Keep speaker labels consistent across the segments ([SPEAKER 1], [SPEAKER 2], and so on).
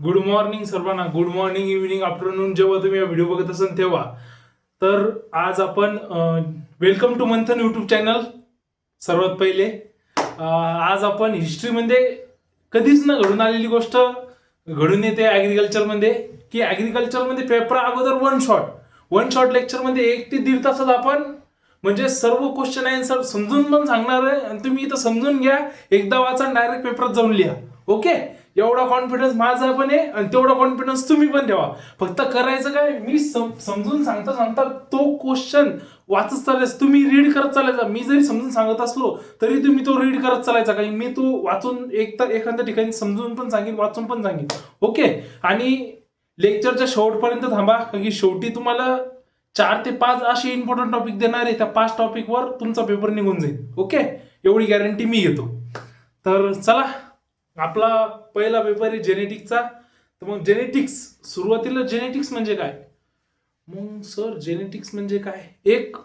[SPEAKER 1] Good morning सर्वांना. Good morning, evening, afternoon, जेव्हा तुम्ही हा व्हिडिओ बघत असाल तेव्हा. तर आज आपण welcome to Manthan YouTube channel. सर्वात पहिले आज आपण हिस्ट्रीमध्ये कधीच न घडून आलेली गोष्ट घडून येते ॲग्रिकल्चरमध्ये, की ॲग्रिकल्चरमध्ये पेपर अगोदर वन शॉट लेक्चरमध्ये 1 ते 1.5 तासात आपण म्हणजे सर्व क्वेश्चन आन्सर समजून पण सांगणार आहे. आणि तुम्ही इथं समजून घ्या, एकदा वाचा, डायरेक्ट पेपरात जाऊन लिहा. ओके, एवढा कॉन्फिडन्स माझा पण आहे आणि तेवढा कॉन्फिडन्स तुम्ही पण ठेवा. फक्त करायचं काय, मी समजून सांगता तो क्वेश्चन वाचत चालायचं, तुम्ही रीड करत चालायचा. मी जरी समजून सांगत असलो तरी तुम्ही तो रीड करत चालायचा, काही मी तो वाचून एखाद्या ठिकाणी समजून पण सांगेन, वाचून पण सांगेन. ओके, आणि लेक्चरच्या शेवटपर्यंत थांबा, कारण की शेवटी तुम्हाला 4 ते 5 असे इम्पॉर्टंट टॉपिक देणार आहे. त्या 5 टॉपिकवर तुमचा पेपर निघून जाईल. ओके, एवढी गॅरंटी मी घेतो. तर चला, आपला पहिला पेपर आहे जेनेटिक्सचा. तर मग जेनेटिक्स, सुरुवातीला जेनेटिक्स म्हणजे काय? मग सर जेनेटिक्स म्हणजे काय? एक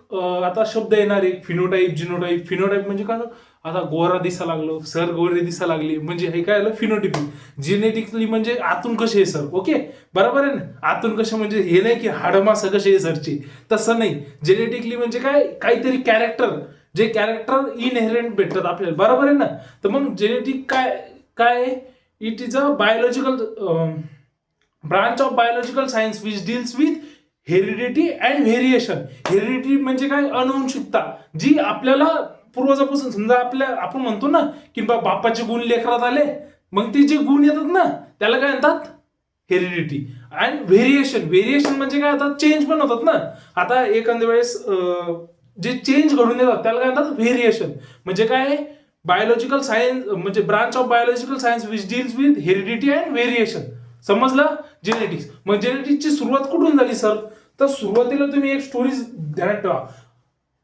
[SPEAKER 1] आता शब्द येणार आहे, फिनोटाईप, जिनोटाईप. फिनोटाईप म्हणजे काय? आता गोरा दिसा लागलो, सर गोरे दिसा लागली, म्हणजे हे काय आलं? फिनोटिपिक. जेनेटिकली म्हणजे आतून कसे आहे सर. ओके, बरोबर आहे ना? आतून कसे म्हणजे हे नाही की हाडमास कसे आहे सरची, तसं नाही. जेनेटिकली म्हणजे काय? काहीतरी कॅरेक्टर, जे कॅरेक्टर इनहेरेंट भेटतात आपल्याला, बरोबर आहे ना? तर मग जेनेटिक काय? It is a biological branch of biological science which deals with heredity and variation. Heredity म्हणजे काय? अनुवंशिकता, जी आपल्याला पूर्वजापासून, समजा आपण म्हणतो ना की बापाचे गुण लेकरात आले, मग ते जे गुण येतात ना त्याला काय म्हणतात? हेरिडिटी. अँड व्हेरिएशन म्हणजे काय? आता चेंज पण होतात ना. आता एखाद्या वेळेस जे चेंज घडून येतात त्याला काय म्हणतात? व्हेरिएशन. म्हणजे काय? बायोलॉजिकल सायन्स म्हणजे branch of biological science which deals with heredity and variation. समजलं? जेनेटिक्स. मग जेनेटिक्सची सुरुवात कुठून झाली सर? तर सुरुवातीला तुम्ही एक स्टोरी ध्यानात ठेवा.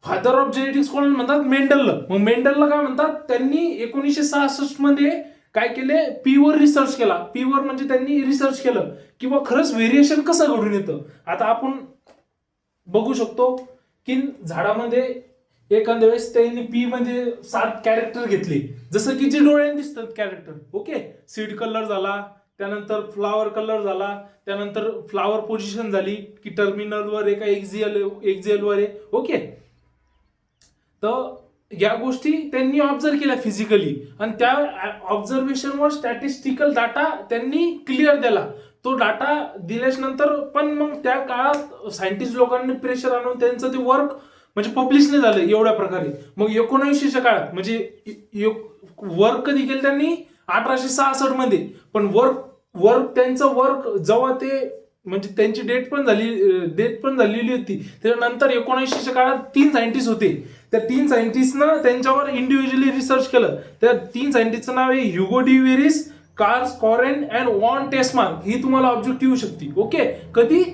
[SPEAKER 1] फादर ऑफ जेनेटिक्स कोण म्हणतात? मेंडलला. मग मेंडलला काय म्हणतात? त्यांनी 1966 मध्ये काय केले? पीवर रिसर्च केला. पीवर म्हणजे त्यांनी रिसर्च केलं की बा खरंच व्हेरिएशन कसं घडून येतं. आता आपण बघू शकतो की झाडामध्ये एखाद्या वेळेस त्यांनी पी म्हणजे 7 कॅरेक्टर घेतले, जसं की जे डोळ्याने दिसतात कॅरेक्टर. ओके, सीड कलर झाला, त्यानंतर फ्लावर कलर झाला, त्यानंतर फ्लावर पोझिशन झाली की टर्मिनलवर आहे का एक्झियलवर आहे. ओके, तर या गोष्टी त्यांनी ऑब्झर्व केल्या फिजिकली, आणि त्या ऑब्झर्वेशनवर स्टॅटिस्टिकल डाटा त्यांनी क्लिअर दिला. तो डाटा दिल्याच्या नंतर पण मग त्या काळात सायंटिस्ट लोकांनी प्रेशर आणून त्यांचं ते वर्क म्हणजे पब्लिश नाही झालं एवढ्या प्रकारे. मग 1900च्या काळात म्हणजे वर्क कधी केलं त्यांनी? 1866 मध्ये. पण त्यांचं वर्क जेव्हा ते म्हणजे त्यांची डेट पण झालेली होती, त्याच्यानंतर 1900च्या काळात 3 सायंटिस्ट होते. त्या 3 सायंटिस्टनं त्यांच्यावर इंडिव्हिज्युअली रिसर्च केलं. त्या 3 सायंटिस्टचं नाव आहे Hugo de Vries, Carl Correns and von Tschermak. ही तुम्हाला ऑब्जेक्टिव्ह येऊ शकते. ओके, कधी?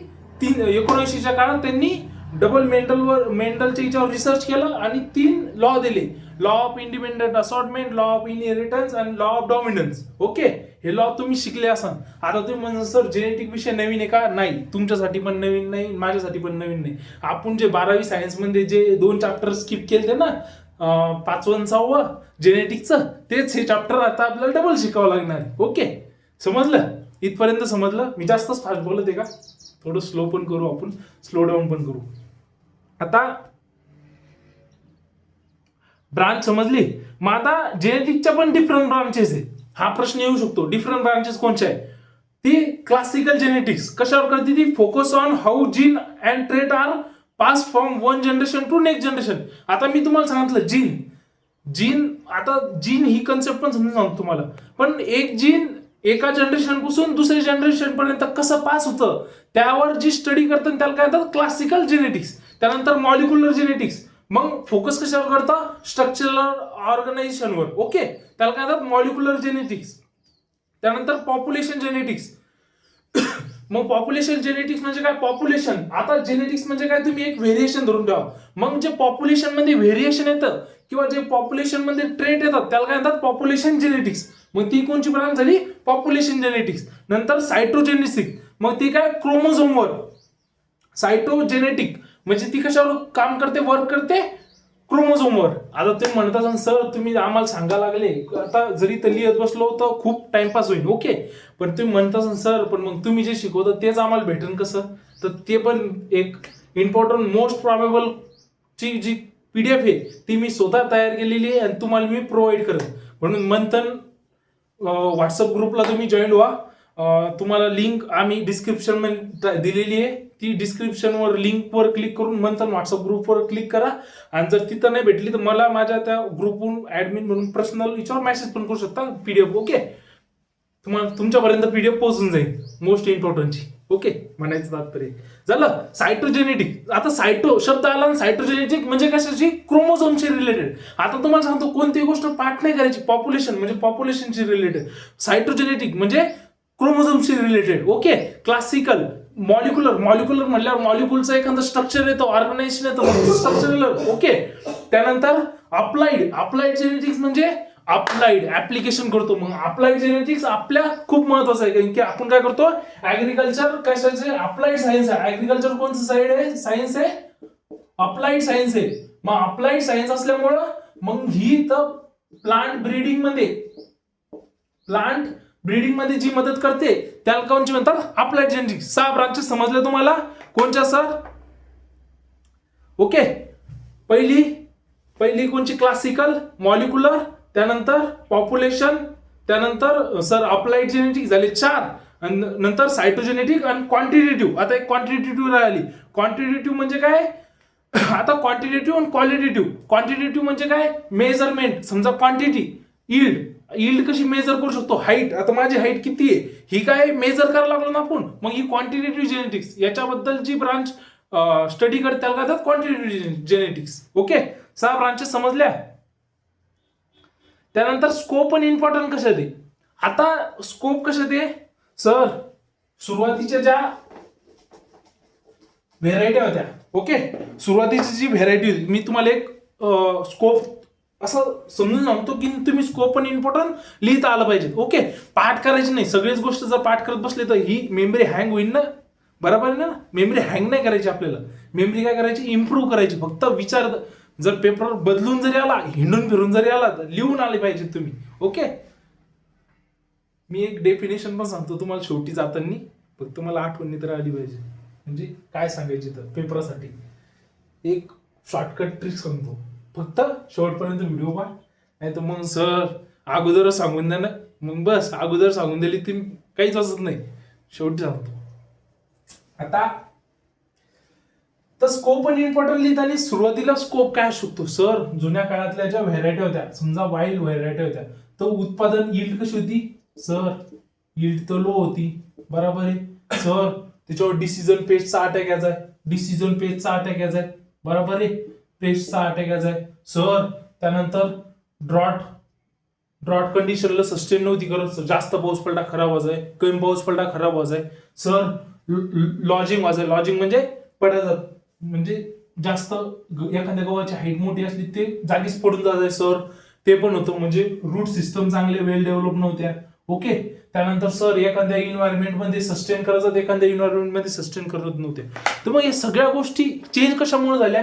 [SPEAKER 1] 1900च्या काळात त्यांनी डबल मेंडलच्या याच्यावर रिसर्च केलं आणि 3 लॉ दिले. Law of independent assortment, law of inheritance आणि लॉ ऑफ डॉमिनन्स. ओके, हे लॉ तुम्ही शिकले असाल. आता तुम्ही म्हणता सर जेनेटिक विषय नवीन आहे का? नाही, तुमच्यासाठी पण नवीन नाही, माझ्यासाठी पण नवीन नाही. आपण जे 12वी सायन्समध्ये जे 2 चॅप्टर स्किप केले ना, 5वं आणि 6वं जेनेटिक्सचं, तेच हे चॅप्टर आता आपल्याला डबल शिकावं लागणार आहे. ओके, समजलं? इथपर्यंत समजलं? मी जास्तच फास्ट बोलत आहे का? थोडं स्लो पण करू, आपण स्लो डाऊन पण करू. आता ब्रांच समजली. मग आता जेनेटिक्सच्या पण डिफरंट ब्रांचेस आहे. हा प्रश्न येऊ शकतो, डिफरंट ब्रांचेस कोणचे आहे? ती क्लासिकल जेनेटिक्स कशावर करते? ती focus on how gene and trait are pass from one generation to next generation. आता मी तुम्हाला सांगितलं जीन आता जीन ही कन्सेप्ट पण समजून सांगतो तुम्हाला. पण एक जीन एका जनरेशन पासून दुसऱ्या जनरेशन पर्यंत कसं पास होतं, त्यावर जी स्टडी करतात त्याला काय म्हणतात? Classical genetics. त्यानंतर मॉलिक्युलर जेनेटिक्स. मग फोकस कशावर करता? स्ट्रक्चरल ऑर्गनायझेशनवर. ओके, त्याला काय म्हणतात? Molecular genetics. त्यानंतर पॉप्युलेशन जेनेटिक्स. मग पॉप्युलेशन जेनेटिक्स म्हणजे काय? पॉप्युलेशन. आता जेनेटिक्स म्हणजे काय? तुम्ही एक व्हेरिएशन धरून ठेवा. मग जे पॉप्युलेशन मध्ये व्हेरिएशन येतं किंवा जे पॉप्युलेशन मध्ये ट्रेट येतात त्याला काय म्हणतात? Population genetics. मग ती कोणची ब्रांच झाली? Population genetics. नंतर सायटोजेनेटिक्स. मग ती काय? क्रोमोझोमवर. सायटोजेनेटिक म्हणजे ती कशावर काम करते? वर्क करते? क्रोमोझोमवर. आता तुम्ही म्हणत असाल सर तुम्ही आम्हाला सांगायला लागले, आता जरी तर लिहित बसलो तर खूप टाइमपास होईल, ओके. पण तुम्ही म्हणत असाल सर पण मग तुम्ही जे शिकवता तेच आम्हाला भेटेल कसं, तर ते पण एक इम्पॉर्टंट मोस्ट प्रॉबेबल ची जी PDF आहे ती मी स्वतः तयार केलेली आहे आणि तुम्हाला मी प्रोव्हाइड करेन. म्हणून मंथन व्हॉट्सअप ग्रुपला तुम्ही जॉईन व्हा. तुम्हाला लिंक आम्ही डिस्क्रिप्शन मध्ये दिलेली आहे, ती डिस्क्रिप्शनवर लिंकवर क्लिक करून मंथन व्हॉट्सअप ग्रुपवर क्लिक करा. आणि जर तिथं नाही भेटली तर मला माझ्या त्या ग्रुपवरून ऍडमिन म्हणून पर्सनल याच्यावर मेसेज पण करू शकता PDF, ओके. तुम्हाला तुमच्यापर्यंत PDF पोहोचून जाईल मोस्ट इम्पॉर्टंटची, ओके. म्हणायचं तात्पर्य झालं. सायटोजेनेटिक, आता सायटो शब्द आला ना, सायटोजेनेटिक म्हणजे कशाची, क्रोमोझोमशी रिलेटेड. आता तुम्हाला सांगतो कोणती गोष्ट पाठ नाही करायची, पॉप्युलेशन म्हणजे पॉप्युलेशनशी रिलेटेड, सायटोजेनेटिक म्हणजे क्रोमोझोमशी related, okay. Classical, molecular, molecular म्हणल्यावर मॉलिक्युलचं एखादं स्ट्रक्चर येतं, ऑर्गनायझेशन येतं, स्ट्रक्चरल, ओके. त्यानंतर अप्लाइड, अप्लाइड जेनेटिक्स म्हणजे अप्लाइड ऍप्लिकेशन करतो. मग अप्लाइड जेनेटिक्स आपल्या खूप महत्वाचं आहे, कारण की आपण काय करतो, ऍग्रिकल्चर कशाचे, अप्लाइड सायन्स आहे. ऍग्रिकल्चर कोणचं साईड आहे, सायन्स आहे, अप्लाइड सायन्स आहे. मग अप्लाइड सायन्स असल्यामुळं मग ही तर प्लांट ब्रीडिंग मध्ये जी मदत करते त्याला कोणची म्हणतात, अप्लाइड जेनेटिक्स. 6 ब्रांचेस समजले तुम्हाला, कोणच्या सर, ओके. पहिली कोणची, क्लासिकल, मॉलिक्युलर, त्यानंतर पॉप्युलेशन, त्यानंतर सर अप्लाइड जेनेटिक्स झाले 4, आणि नंतर सायटोजेनेटिक आणि क्वांटिटेटिव्ह. आता एक क्वांटिटेटिव्ह राहिली. क्वांटिटेटिव्ह म्हणजे काय, आता क्वांटिटेटिव्ह आणि क्वालिटेटिव्ह. क्वांटिटेटिव्ह म्हणजे काय, मेजरमेंट, समजा क्वांटिटी, यील्ड कशी मेजर करू शकतो, हाईट, आता माझी हाईट किती आहे ही काय मेजर करायला लागलो ना आपण, मग ही क्वांटिटेटिव्ह जेनेटिक्स. याच्याबद्दल जी ब्रांच स्टडी करते त्याला काय क्वांटिटेटिव्ह जेनेटिक्स, ओके. 6 ब्रांचेस समजल्या. त्यानंतर स्कोप आणि इम्पॉर्टंट कशात आहे. आता स्कोप कशात आहे सर, सुरुवातीच्या ज्या व्हेरायटी होत्या, ओके, सुरुवातीची जी व्हेरायटी होती, मी तुम्हाला एक स्कोप असं समजून सांगतो की तुम्ही स्कोप आणि इम्पॉर्टंट लिहिता आलं पाहिजे, ओके. पाठ करायची नाही, सगळीच गोष्ट जर पाठ करत बसले तर ही मेमरी हँग होईल ना, बरोबर आहे ना. मेमरी हँग नाही करायची आपल्याला, मेमरी काय करायची, इम्प्रूव्ह करायची. फक्त विचार, जर पेपर बदलून जरी आला, हिंडून फिरून जरी आला, तर लिहून आले पाहिजे तुम्ही, ओके. मी एक डेफिनेशन पण सांगतो तुम्हाला शेवटी जाताना, फक्त मला आठवण तर आली पाहिजे, म्हणजे काय सांगायची तर पेपरासाठी एक शॉर्टकट ट्रिक सांगतो. फक्त शेवटपर्यंत व्हिडिओ पहा, नाही तर मग सर अगोदरच सांगून द्या ना, मग बस अगोदर सांगून दिली ती काहीच वाचत नाही, शेवटी सांगतो. आता तर स्कोप आणि इम्पॉर्टंट लिहिताना सुरुवातीला स्कोप काय शकतो सर, जुन्या काळातल्या ज्या व्हेरायटी होत्या, समजा वाईल्ड व्हेरायटी होत्या, तर उत्पादन यील्ड कशी होती सर, यील्ड तर लो होती, बरोबर आहे सर. त्याच्यावर डिसिजन पेस्टचा अटॅक यायचा, बरोबर आहे, पेस्टचा अटॅक यायचा सर. त्यानंतर ड्रॉट कंडिशनला सस्टेन नव्हती करत, जास्त पाऊस पडला खराब व्हायचाय, कमी पाऊस पडला खराब व्हायचाय सर. लॉजिंग म्हणजे पडायचं, म्हणजे जास्त एखाद्या गव्हाची हाईट मोठी असली ते जागीच पडून जायचं सर, ते पण होतं. म्हणजे रूट सिस्टम चांगले वेल डेव्हलप नव्हत्या, ओके. त्यानंतर सर एखाद्या इन्व्हायरमेंट मध्ये सस्टेन करायचं, एखाद्या इन्व्हायरमेंट मध्ये सस्टेन करत नव्हते. तर मग या सगळ्या गोष्टी चेंज कशामुळे झाल्या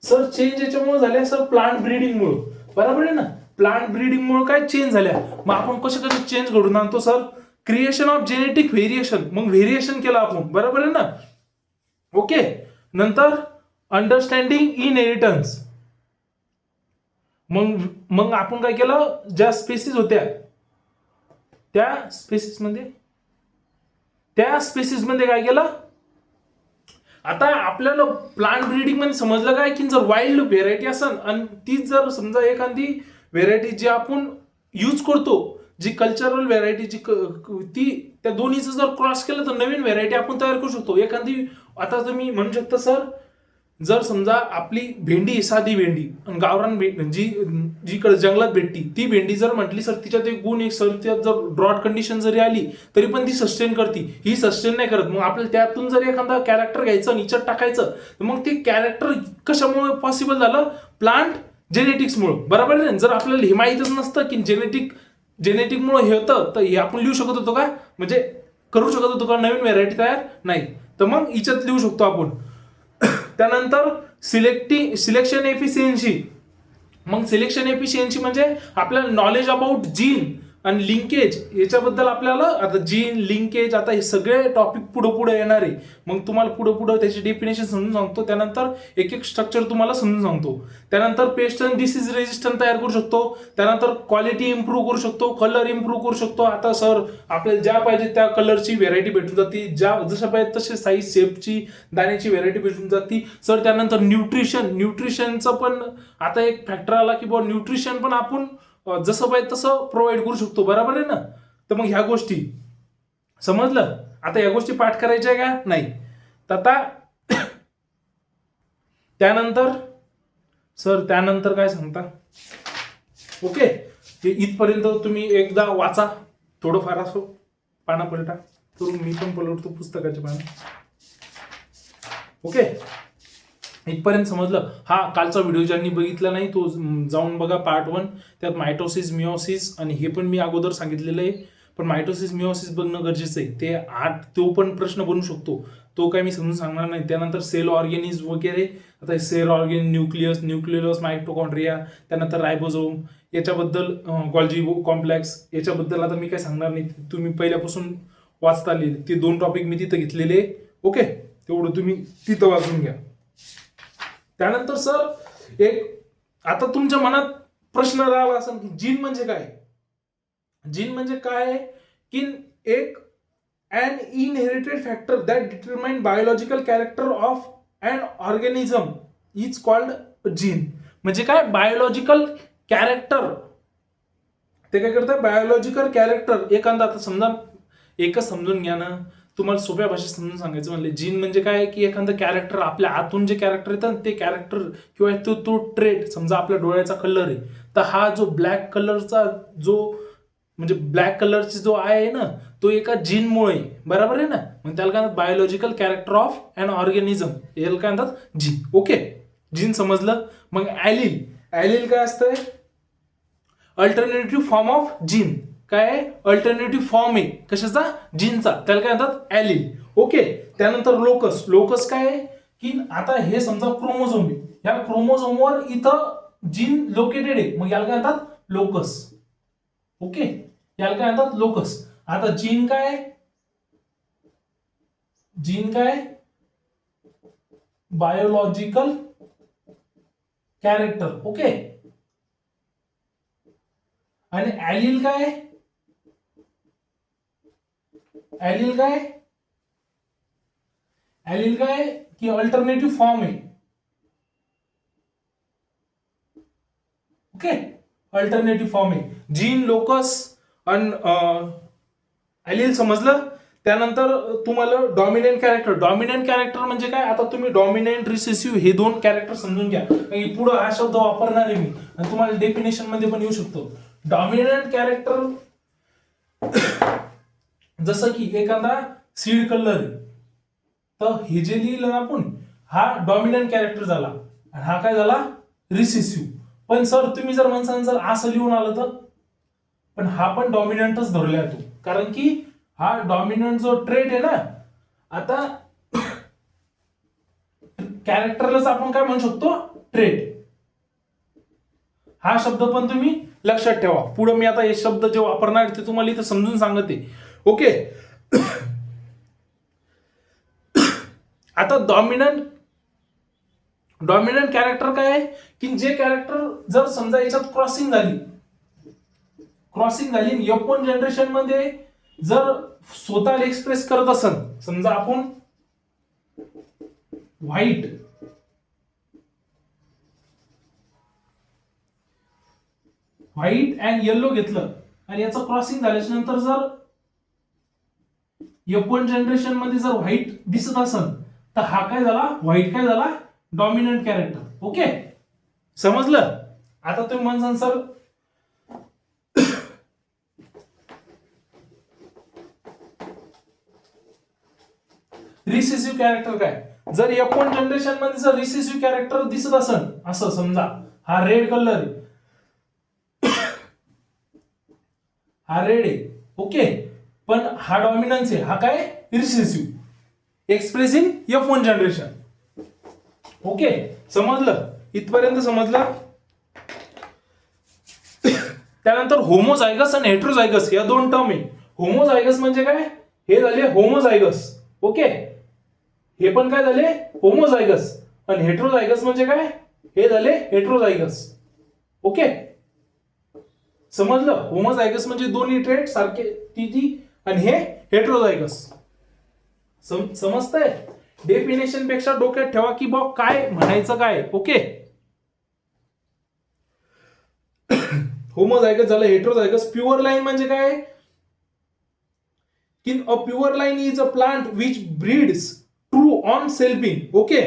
[SPEAKER 1] सर, चेंज याच्यामुळे झाल्या सर, प्लांट ब्रीडिंगमुळे, बरोबर आहे ना. प्लांट ब्रीडिंगमुळे काय चेंज झाल्या, मग आपण कसे चेंज घडून आणतो sir, creation of genetic variation, मग व्हेरिएशन केलं आपण, बरोबर आहे ना, ओके. नंतर अंडरस्टँडिंग इनहेरिटन्स, मग आपण काय केलं, ज्या स्पेसीज होत्या त्या स्पेसीज मध्ये काय केलं, आता आपल्याला प्लांट ब्रीडिंग मध्ये समजलं काय की जर वाईल्ड व्हेरायटी असेल आणि तीच जर समजा एखादी व्हेरायटी जी आपण यूज करतो, जी कल्चरल व्हेरायटी ती त्या दोन्हीचं जर क्रॉस केलं तर नवीन व्हेरायटी आपण तयार करू शकतो. एखादी आता तुम्ही म्हणू शकता सर, जर समजा आपली भेंडी साधी भेंडी आणि गावरान भेंडी जिकडे जंगलात भेटती ती भेंडी जर म्हटली सर तिच्यात एक गुण एक सर त्यात जर ड्रॉट कंडिशन जरी आली तरी पण ती सस्टेन करते, ही सस्टेन नाही करत. मग आपल्याला त्यातून जर एखादा कॅरेक्टर घ्यायचं आणि हिच्यात टाकायचं तर मग ते कॅरेक्टर कशामुळे पॉसिबल झालं, प्लांट जेनेटिक्समुळे, बरोबर आहे. जर आपल्याला हे माहीतच नसतं की जेनेटिकमुळे हे होतं तर हे आपण लिहू शकत होतो का, म्हणजे करू शकत होतो का नवीन व्हेरायटी तयार, नाही. तर मग हिच्यात लिहू शकतो आपण. त्यानंतर सिलेक्शन एफिशियन्सी, मग सिलेक्शन एफिशियन्सी म्हणजे आपल्याला नॉलेज अबाउट जीन आणि लिंकेज याच्याबद्दल आपल्याला आता जीन लिंकेज आता हे सगळे टॉपिक पुढे पुढे येणार आहे. मग तुम्हाला पुढे पुढे त्याची डेफिनेशन समजून सांगतो, त्यानंतर एक एक स्ट्रक्चर तुम्हाला समजून सांगतो. त्यानंतर पेस्ट आणि डिसीज रेजिस्टंट तयार करू शकतो. त्यानंतर क्वालिटी इम्प्रूव्ह करू शकतो, कलर इम्प्रूव्ह करू शकतो. आता सर आपल्याला ज्या पाहिजे त्या कलरची व्हेरायटी भेटून जाते, ज्या जशा पाहिजे तसे साईज शेपची दाण्याची व्हेरायटी भेटून जाते सर. त्यानंतर न्यूट्रिशनचं पण आता एक फॅक्टर आला की बुवा न्यूट्रिशन पण आपण जसं पाहिजे तसं प्रोव्हाइड करू शकतो, बरोबर आहे ना. तर मग ह्या गोष्टी समजलं. आता या गोष्टी पाठ करायच्या का नाही. तर आता त्यानंतर काय सांगता. ओके, इथपर्यंत तुम्ही एकदा वाचा, थोडंफार असो पाना पलटा करून मी पण पलटतो पुस्तकाच्या पानं. ओके, इथपर्यंत समजलं. हा कालचा व्हिडिओ ज्यांनी बघितला नाही तो जाऊन बघा, पार्ट 1. त्यात मायटोसिस मिओसिस आणि हे पण मी अगोदर सांगितलेलं आहे. पण मायटोसिस मिओसिस बघणं गरजेचं आहे. ते तो पण प्रश्न बनू शकतो, तो काय मी समजून सांगणार नाही. त्यानंतर सेल ऑर्गेनिज वगैरे, आता सेल ऑर्गेन न्यूक्लियस मायटोकॉन्ड्रिया, त्यानंतर रायबोझोम याच्याबद्दल, गॉल्जी कॉम्प्लेक्स याच्याबद्दल आता मी काय सांगणार नाही. तुम्ही पहिल्यापासून वाचता आले ते 2 टॉपिक मी तिथं घेतलेले. ओके, तेवढं तुम्ही तिथं वाचून घ्या. त्यानंतर सर एक आता तुमच्या मनात प्रश्न राहिला असेल की जीन म्हणजे काय. जीन म्हणजे काय की एक an inherited factor that determine biological character of an organism is called gene. म्हणजे काय बायोलॉजिकल कॅरेक्टर. ते काय करतं, बायोलॉजिकल कॅरेक्टर. एखादा आता समजा एकच समजून घ्या ना, तुम्हाला सोप्या भाषेत समजून सांगायचं म्हणले. जीन म्हणजे काय की एखादं कॅरेक्टर, आपल्या आतून जे कॅरेक्टर येतं ते कॅरेक्टर किंवा तो ट्रेट. समजा आपल्या डोळ्याचा कलर आहे, तर हा जो ब्लॅक कलरचा जो म्हणजे ब्लॅक कलरची जो आहे ना, तो एका जीनमुळे, बरोबर आहे ना. मग त्याला काय म्हणतात, biological character of an organism, याला काय म्हणतात जीन. ओके, जीन समजलं. मग ॲलिल काय असतंय, अल्टरनेटिव्ह फॉर्म ऑफ जीन. काय अल्टरनेटिव्ह फॉर्म आहे कशाचा, जीनचा, त्याला काय म्हणतात ॲलिल. ओके, त्यानंतर लोकस काय आहे की आता हे समजा क्रोमोझोम आहे, ह्या क्रोमोझोमवर इथं जीन लोकेटेड आहे, मग याला काय म्हणतात लोकस. ओके, याला काय म्हणतात लोकस. आता जीन काय बायोलॉजिकल कॅरेक्टर. ओके, आणि ॲलिल काय की अल्टरनेटिव्ह फॉर्म आहे. ओके, अल्टरनेटिव्ह फॉर्म आहे. जीन, लोकस आणि ॲलिल समजलं. त्यानंतर तुम्हाला डॉमिनंट कॅरेक्टर म्हणजे काय, आता तुम्ही डॉमिनंट रिसेसिव्ह हे 2 कॅरेक्टर समजून घ्या. पुढे हा शब्द वापरणार आहे मी आणि तुम्हाला डेफिनेशन मध्ये पण येऊ शकतो. डॉमिनंट कॅरेक्टर जसं की एखादा सीड कलर, तर हे जे लिहिलं आपण, हा डॉमिनंट कॅरेक्टर झाला आणि हा काय झाला रिसेसिव्ह. पण सर तुम्ही जर म्हणसान जर असं लिहून आलं तर, पण हा पण डॉमिनंटच धरला जातो, कारण की हा डॉमिनंट जो ट्रेट आहे ना, आता कॅरेक्टरलाच आपण काय म्हणू शकतो ट्रेट. हा शब्द पण तुम्ही लक्षात ठेवा. पुढे मी आता हे शब्द जे वापरणार ते तुम्हाला इथे समजून सांगते. ओके, आता डॉमिनंट कॅरेक्टर काय आहे की जे कॅरेक्टर जर समजा याच्यात क्रॉसिंग झाली F1 जनरेशन मध्ये जर स्वतःला एक्सप्रेस करत असेल, समजा आपण व्हाईट अँड येलो घेतलं आणि याचं क्रॉसिंग झाल्याच्या नंतर जर F1 जनरेशन मध्ये जर व्हाईट दिसत असेल, तर हा काय झाला, व्हाईट काय झाला डॉमिनंट कॅरेक्टर. ओके, समजलं. आता तुम्ही म्हणसान सर रिसेसिव्ह कॅरेक्टर काय, जर F1 जनरेशन मध्ये जर रिसेसिव्ह कॅरेक्टर दिसत असेल, असं समजा हा रेड कलर आहे, हा रेड आहे. ओके, पण हा डॉमिनन्स आहे, हा काय recessive expressing F1 generation. Okay, समजलं. इथपर्यंत समजलं. त्यानंतर होमोझायगस आणि हेट्रोझायगस या दोन टर्म आहे. होमोझायगस म्हणजे काय, हे झाले होमोझायगस. ओके, हे पण काय झाले होमोझायगस. आणि हेट्रोझायगस म्हणजे काय, हे झाले हेट्रोझायगस. ओके, समजलं. होमोझायगस म्हणजे दोन्ही ट्रेट सारखे टी आणि हे हेट्रोझायगस. समजतंय. डेफिनेशन पेक्षा डोक्यात ठेवा की बॉ काय म्हणायचं काय. ओके, होमोझायगस झालं, हेट्रोझायगस. प्युअर लाईन म्हणजे काय की अ pure line is a plant which breeds true on selfing. Okay,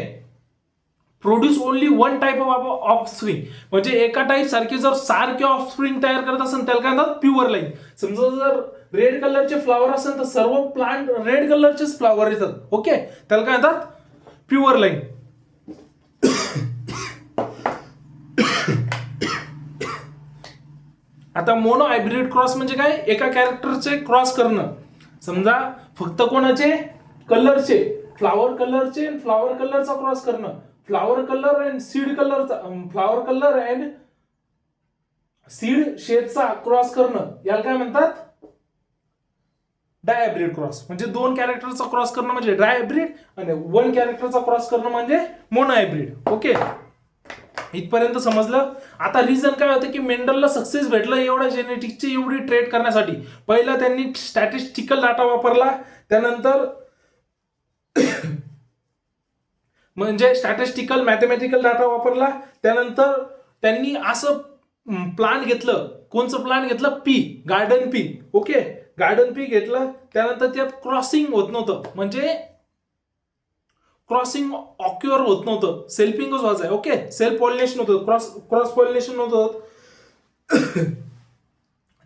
[SPEAKER 1] produce only one type of offspring. म्हणजे एका टाईप सारखे जर सारखे ऑफस्प्रिंग तयार करत असेल त्याला काय म्हणतात प्युअर लाईन. समजा जर रेड कलरचे फ्लावर असेल तर सर्व प्लांट रेड कलरचेच फ्लावर येतात. ओके, त्याला काय म्हणतात प्युअर लाईन. आता मोनो हायब्रिड क्रॉस म्हणजे काय, एका कॅरेक्टरचे क्रॉस करणं. समजा फक्त कोणाचे, कलरचे, फ्लावर कलरचे फ्लावर कलरचा क्रॉस करणं. फ्लावर कलर अँड सीड कलरचा, फ्लावर कलर अँड सीड शेडचा क्रॉस करणं याला काय म्हणतात डायहायब्रिड क्रॉस. म्हणजे दोन कॅरेक्टरचा क्रॉस करणं म्हणजे डायहायब्रिड आणि वन कॅरेक्टरचा क्रॉस करणं म्हणजे मोनोहायब्रिड. ओके, इथपर्यंत समजलं. आता रिझन काय होतं की मेंडलला सक्सेस भेटलं एवढ्या जेनेटिक्सची एवढी ट्रेड करण्यासाठी. पहिला त्यांनी स्टॅटिस्टिकल डाटा वापरला, त्यानंतर म्हणजे स्टॅटिस्टिकल मॅथमॅटिकल डाटा वापरला, त्यानंतर त्यांनी असं प्लांट घेतलं. कोणचं प्लांट घेतलं, P, garden pea. Okay, garden pea घेतलं, त्यानंतर त्यात क्रॉसिंग होत नव्हतं. म्हणजे क्रॉसिंग ऑक्युअर होत नव्हतं, सेल्फिंगच व्हायचं. ओके, सेल्फ पॉलिनेशन होतं, क्रॉस पॉलिनेशन होतं.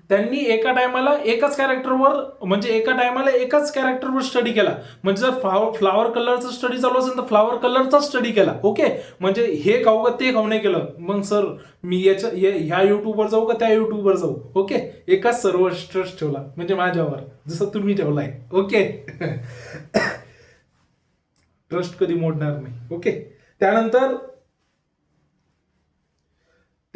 [SPEAKER 1] त्यांनी एका टायमाला एकाच कॅरेक्टरवर स्टडी केला. म्हणजे जर फ्लावर कलरचा स्टडी चालू असेल तर फ्लावर कलरचा स्टडी केला. ओके, म्हणजे हे खाऊ का ते खाऊ नाही केलं. मग सर मी ह्या युट्यूबवर जाऊ का त्या युट्यूबवर जाऊ. ओके, एकाच सर्व ट्रस्ट ठेवला म्हणजे माझ्यावर, जसं तुम्ही ठेवलाय. ओके, ट्रस्ट कधी मोडणार नाही. ओके, त्यानंतर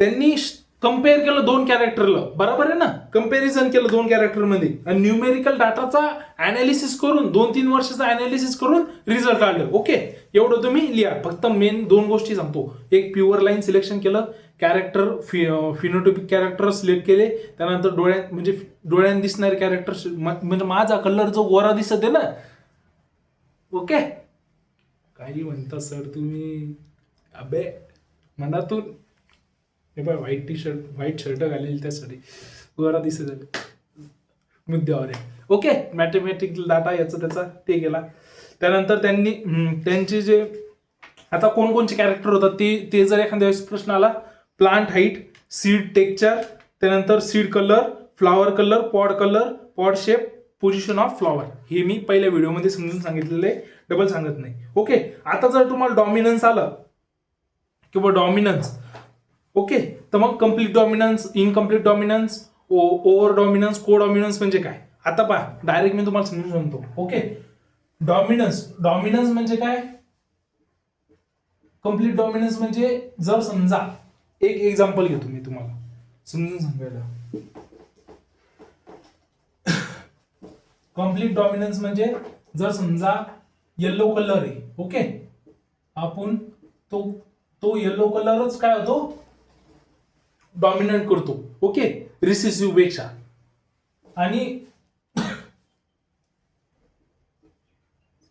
[SPEAKER 1] त्यांनी कम्पेअर केलं दोन कॅरेक्टरला. बरोबर आहे ना, कम्पॅरिझन केलं दोन कॅरेक्टरमध्ये आणि न्यूमेरिकल डाटाचा अनालिसिस करून 2-3 वर्षाचा अनालिसिस करून रिझल्ट आले. ओके, एवढं तुम्ही लिहा. फक्त मेन दोन गोष्टी सांगतो. एक, प्युअर लाईन सिलेक्शन केलं, कॅरेक्टर फिनोटाइपिक कॅरेक्टर सिलेक्ट केले, त्यानंतर डोळ्यात दिसणारे कॅरेक्टर, म्हणजे माझा कलर जो गोरा दिसत आहे ना. ओके, काही म्हणता सर तुम्ही, अबे मनातून. हे बाय व्हाईट शर्ट घालेली त्यासाठी गोरा दिसत आहे मुद्द्यावर आहे. ओके, मॅथमॅटिकल डाटा याचा त्याचा ते गेला. त्यानंतर त्यांचे जे आता कोणकोणचे कॅरेक्टर होतात ते जर एखाद्या वेळेस प्रश्न आला, प्लांट हाईट, सीड टेक्स्चर, त्यानंतर seed colour, flower colour, pod shape, position of flower. हे मी पहिल्या व्हिडिओमध्ये समजून सांगितलेलं आहे, डबल सांगत नाही. ओके, आता जर तुम्हाला डॉमिनन्स आलं किंवा डॉमिनन्स, ओके, तर मग complete dominance, incomplete dominance, over dominance, को डॉमिनन्स म्हणजे काय. आता पहा, डायरेक्ट मी तुम्हाला समजून सांगतो. ओके, डॉमिनन्स म्हणजे काय, कंप्लीट डॉमिनन्स म्हणजे जर समजा एक एक्झाम्पल घेतो मी तुम्हाला समजून सांगायला. कंप्लीट डॉमिनन्स म्हणजे जर समजा येलो कलर आहे. ओके, आपण तो येलो कलरच काय होतो, डॉमिनंट करतो. ओके, रिसेसिव्ह पेक्षा. आणि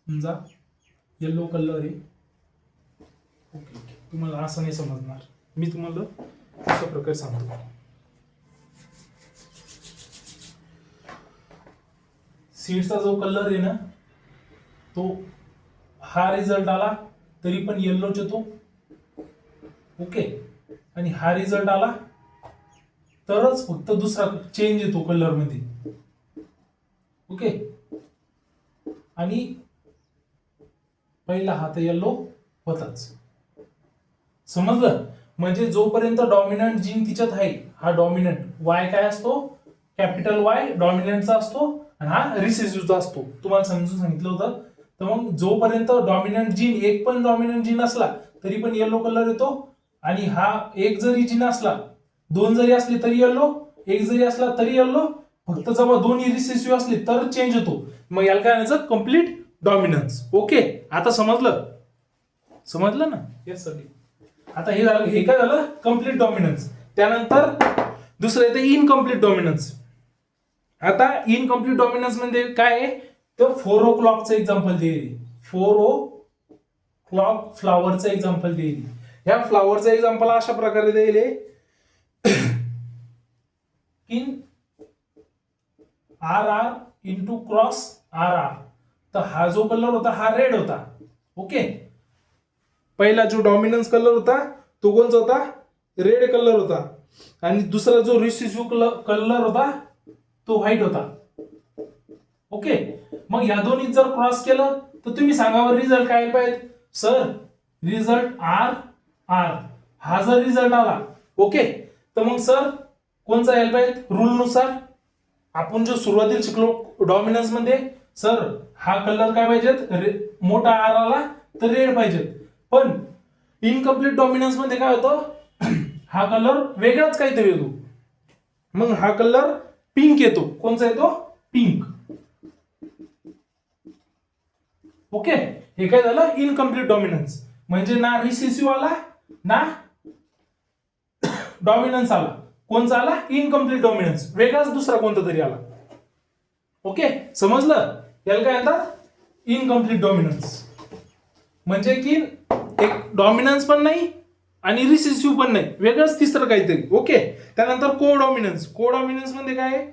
[SPEAKER 1] समजा येलो कलर आहे. ओके, तुम्हाला असं नाही समजणार, मी तुम्हाला अशा प्रकारे सांगतो. सीडचा जो कलर आहे ना, तो हा रिझल्ट आला तरी पण येल्लोच येतो. ओके, आणि हा रिझल्ट आला तरच फक्त दुसरा चेंज येतो कलर मध्ये. ओके, आणि पहिला हा तर येल्लो होताच. समजलं. म्हणजे जोपर्यंत डॉमिनंट जीन तिच्यात आहे, हा डॉमिनंट वाय काय असतो, कॅपिटल वाय डॉमिनंटचा असतो आणि हा रिसेसिव्हचा असतो. तुम्हाला समजून सांगितलं होतं. तर मग जोपर्यंत डॉमिनंट जीन, एक पण डॉमिनंट जीन असला तरी पण येलो कलर येतो. आणि हा एक जरी जीन असला, दोन जरी असले तरी येलो, एक जरी असला तरी येलो, फक्त जेव्हा दोन्ही रिसेसिव्ह असले तर चेंज होतो. मग याला काय म्हणायचं, कम्प्लीट डॉमिनन्स. ओके, आता समजलं ना? Yes sir. आता हे झालं, हे काय झालं, कम्प्लीट डॉमिनन्स. त्यानंतर दुसरं येतं इनकम्प्लीट डॉमिनन्स. आता इनकम्प्लीट डॉमिनन्स म्हणजे काय आहे, तर 4 o'clockचं एक्झाम्पल दिली. 4 o'clock फ्लावरचं एक्झाम्पल दिली. ह्या फ्लावरचं एक्झाम्पल अशा प्रकारे दिले in RR into cross RR. तर हा जो कलर होता हा रेड होता. ओके, पहिला जो डॉमिनन्स कलर होता तो कोणता होता, रेड कलर होता. आणि दुसरा जो रिसेसिव्ह कलर होता तो व्हाईट होता. ओके, मग या दोन्ही जर क्रॉस केलं तर तुम्ही सांगावर रिझल्ट काय पाहिजे. सर रिझल्ट आर आर, हा जर रिझल्ट आला, ओके, तर मग सर कोणचा यायला पाहिजे, रूल नुसार आपण जो सुरुवातीला शिकलो डॉमिनन्स मध्ये, सर हा कलर काय पाहिजेत, मोठा आर आला तर रेड पाहिजे. पण इनकम्प्लीट डॉमिनन्स मध्ये काय होतं, हा कलर वेगळाच काहीतरी येतो. मग हा कलर पिंक येतो. कोणचा येतो, पिंक. ओके, हे काय झालं, इनकम्प्लीट डॉमिनन्स. म्हणजे ना रिसेसिव्ह आला ना डॉमिनन्स आला. कोणचा आला, इनकम्प्लीट डॉमिनन्स, वेगळाच दुसरा कोणता तरी आला. ओके, समजलं? याला काय म्हणतात, इनकम्प्लीट डॉमिनन्स. म्हणजे की एक डॉमिनन्स पण नाही आणि रिसेसिव्ह पण नाही, वेगळंच तिसरं काहीतरी. ओके, त्यानंतर को डॉमिनन्स. को डॉमिनन्स म्हणजे काय,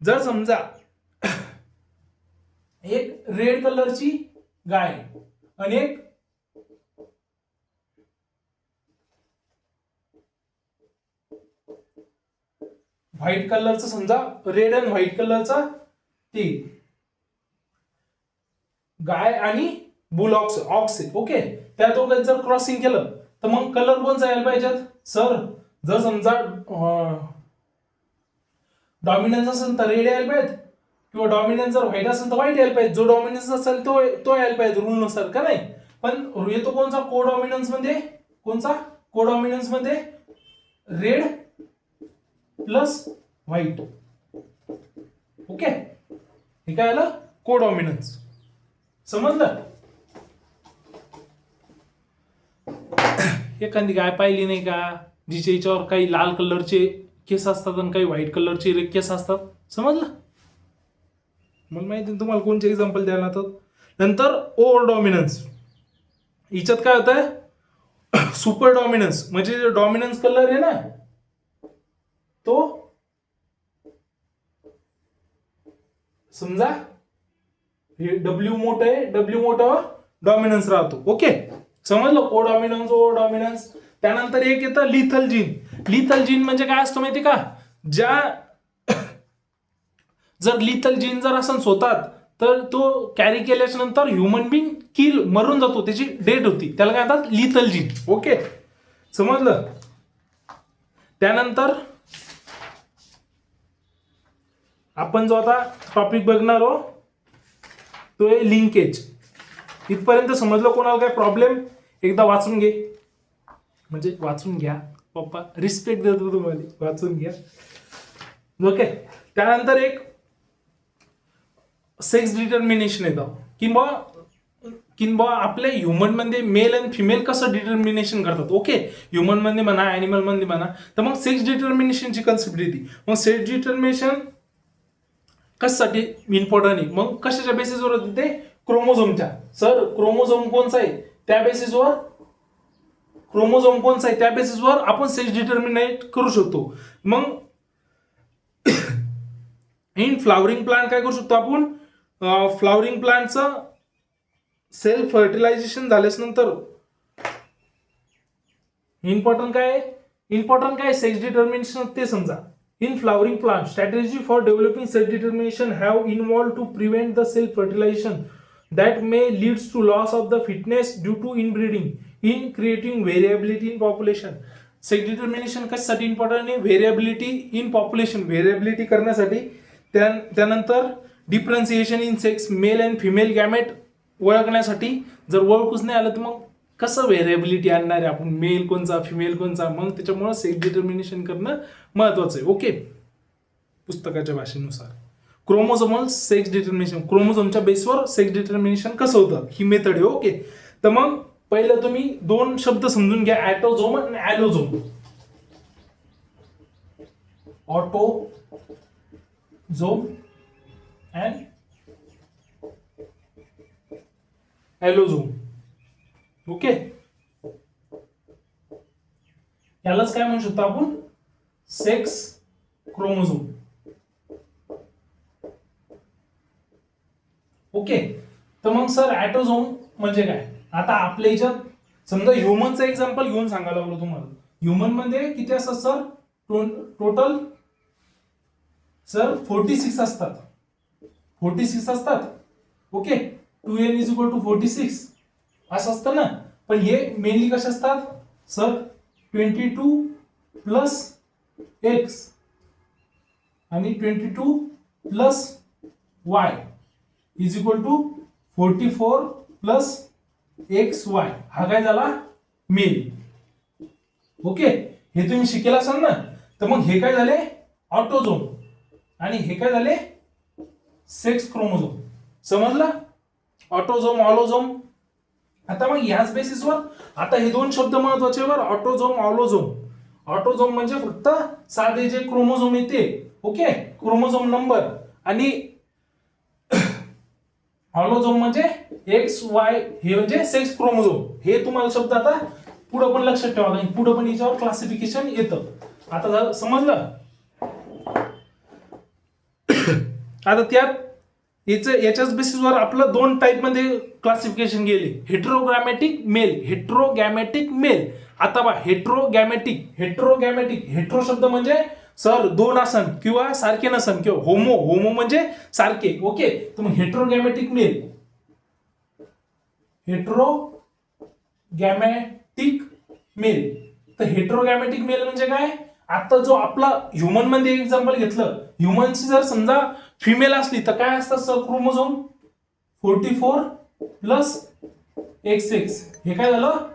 [SPEAKER 1] जर समजा एक रेड कलरची गाय आणि एक व्हाईट कलरचा, समजा रेड आणि व्हाईट कलरचा, ती गाय आणि बुल ऑक्स आहे. ओके, त्या दोघांचं जर क्रॉसिंग केलं तर मग कलर कोणचा यायला पाहिजे. सर जर समजा डॉमिनन्स असेल तर रेड यायला पाहिजे, किंवा डॉमिनन्स जर व्हाईट असेल तर व्हाईट यायला पाहिजे. जो डॉमिनन्स असेल तो यायला पाहिजे रूल नुसार, का नाही. पण येतो कोणचा, को डॉमिनन्स मध्ये, कोणचा, को डॉमिनन्स मध्ये रेड प्लस व्हाईट. ओके, हे काय आलं, को डॉमिनन्स. समजलं? एखादी गाय पाहिली नाही का, जिच्या याच्यावर काही लाल कलरचे केस असतात आणि काही व्हाईट कलरचे केस असतात. समजलं? मला माहिती तुम्हाला कोणते एक्झाम्पल द्यायला तर. नंतर ओव्हर डॉमिनन्स. हिच्यात काय होत आहे, सुपर डॉमिनन्स. म्हणजे जो डॉमिनन्स कलर आहे ना तो, समजा हे डब्ल्यू मोठं आहे, डब्ल्यू मोठं डॉमिनन्स राहतो. ओके, समजलं, को डॉमिनन्स, ओव्हर डॉमिनन्स. त्यानंतर एक येतं लिथल जीन. लिथल जीन म्हणजे काय असतं माहिती का, ज्या जर लिथल जीन जर असं स्वतः तर तो कॅरी केल्याच्या नंतर ह्युमन बिंग मरून जातो, त्याची डेथ होती, त्याला काय म्हणतात, लिथल जीन. ओके, समजलं? त्यानंतर आपण जो आता टॉपिक बघणार आहोत तो आहे लिंकेज. इथपर्यंत समजलं कोणाला काय प्रॉब्लेम, एकदा वाचून घे, म्हणजे वाचून घ्या पप्पा, रिस्पेक्ट देतो तुम्हाला, वाचून घ्या. ओके, त्यानंतर एक सेक्स डिटर्मिनेशन येतं, किंवा आपल्या ह्युमन मध्ये मेल आणि फिमेल कसं डिटर्मिनेशन करतात. ओके, ह्युमन मध्ये म्हणा, ऍनिमल मध्ये म्हणा, तर मग सेक्स डिटर्मिनेशनची कन्सेप्ट येते. मग सेक्स डिटर्मिनेशन कशासाठी इम्पॉर्टंट आहे, मग कशाच्या बेसिसवर होते ते, क्रोमोझोमच्या. सर क्रोमोझोम कोणचा आहे त्या बेसिसवर, क्रोमोझोम कोणचा आहे त्या बेसिसवर आपण सेक्स डिटर्मिनेट करू शकतो. मग इन फ्लावरिंग प्लांट काय करू शकतो आपण, फ्लावरिंग प्लांटचं सेल्फ फर्टिलायझेशन झाल्यास नंतर इम्पॉर्टंट काय सेक्स डिटर्मिनेशन ते समजा. In flowering plants, strategy for developing sex determination have involved to prevent the self-fertilization that may leads to loss of the fitness due to inbreeding, in creating variability in population. Sex determination कशासाठी important आहे, variability in population, variability करण्यासाठी. त्यानंतर differentiation in sex, male and female gamete ओळखण्यासाठी. जर ओळखूच नाही आलं तर मग कसं व्हेरिएबिलिटी आणणार आहे आपण, मेल कोणचा फिमेल कोणचा, मग त्याच्यामुळे सेक्स डिटर्मिनेशन करणं महत्वाचं आहे. ओके, पुस्तकाच्या भाषेनुसार क्रोमोझोमल सेक्स डिटर्मिनेशन, क्रोमोझोमच्या बेसवर सेक्स डिटर्मिनेशन कसं होतं ही मेथड आहे. ओके, तर मग पहिलं तुम्ही दोन शब्द समजून घ्या, ॲटोझोम आणि ॲलोझोम. Autosome and ॲलोझोम. ओके, यालाच काय म्हणू शकतो आपण, सेक्स क्रोमोझोम. ओके, तर मग सर ॲटोझोम म्हणजे काय? आता आपल्या ह्याच्यात समजा ह्युमनचं एक्झाम्पल घेऊन सांगायला लागलो तुम्हाला. ह्युमन मध्ये किती असतात सर? टोटल सर 46 असतात. 46 असतात. ओके, 2n = 46 असं असतं ना. पण हे मेनली कसे असतात सर? 22 + x आणि 22 + y = 44 + xy. हा काय झाला? मेल. ओके, हे तुम्ही शिकेल असाल ना. तर मग हे काय झाले? ऑटोझोम. आणि हे काय झाले? Sex chromosome. समजला? ऑटोझोम, ऑलोझोम. आता मग याच बेसिसवर आता हे दोन शब्द महत्वाचे वर, ऑटोझोम, ऑलोझोम. ऑटोझोम म्हणजे फक्त साधे जे क्रोमोझोम येते, ओके, क्रोमोझोम नंबर. आणि ऑलोझोम म्हणजे एक्स वाय, हे म्हणजे सेक्स क्रोमोझोम. हे तुम्हाला शब्द आता पुढे पण लक्षात ठेवा, नाही पुढे पण याच्यावर क्लासिफिकेशन येतं. आता समजलं? आता त्यात याच्याच बेसिसवर आपलं दोन टाइप मध्ये क्लासिफिकेशन गेले, हेट्रोगॅमेटिक मेल, हेट्रोगॅमेटिक मेल. आता बा हेट्रोगॅमेटिक, हेट्रो शब्द म्हणजे सर दोन असन किंवा सारखे नसन, किंवा होमो म्हणजे सारखे. ओके, तर मग हेट्रोगॅमेटिक मेल, हेट्रोगॅमेटिक मेल. तर हेट्रोगॅमेटिक मेल म्हणजे काय? आता जो आपला ह्युमन मध्ये एक्झाम्पल घेतलं, ह्युमनची जर समजा फिमेल असली तर काय असतात सर? Chromosome 44 + XX. हे काय झालं?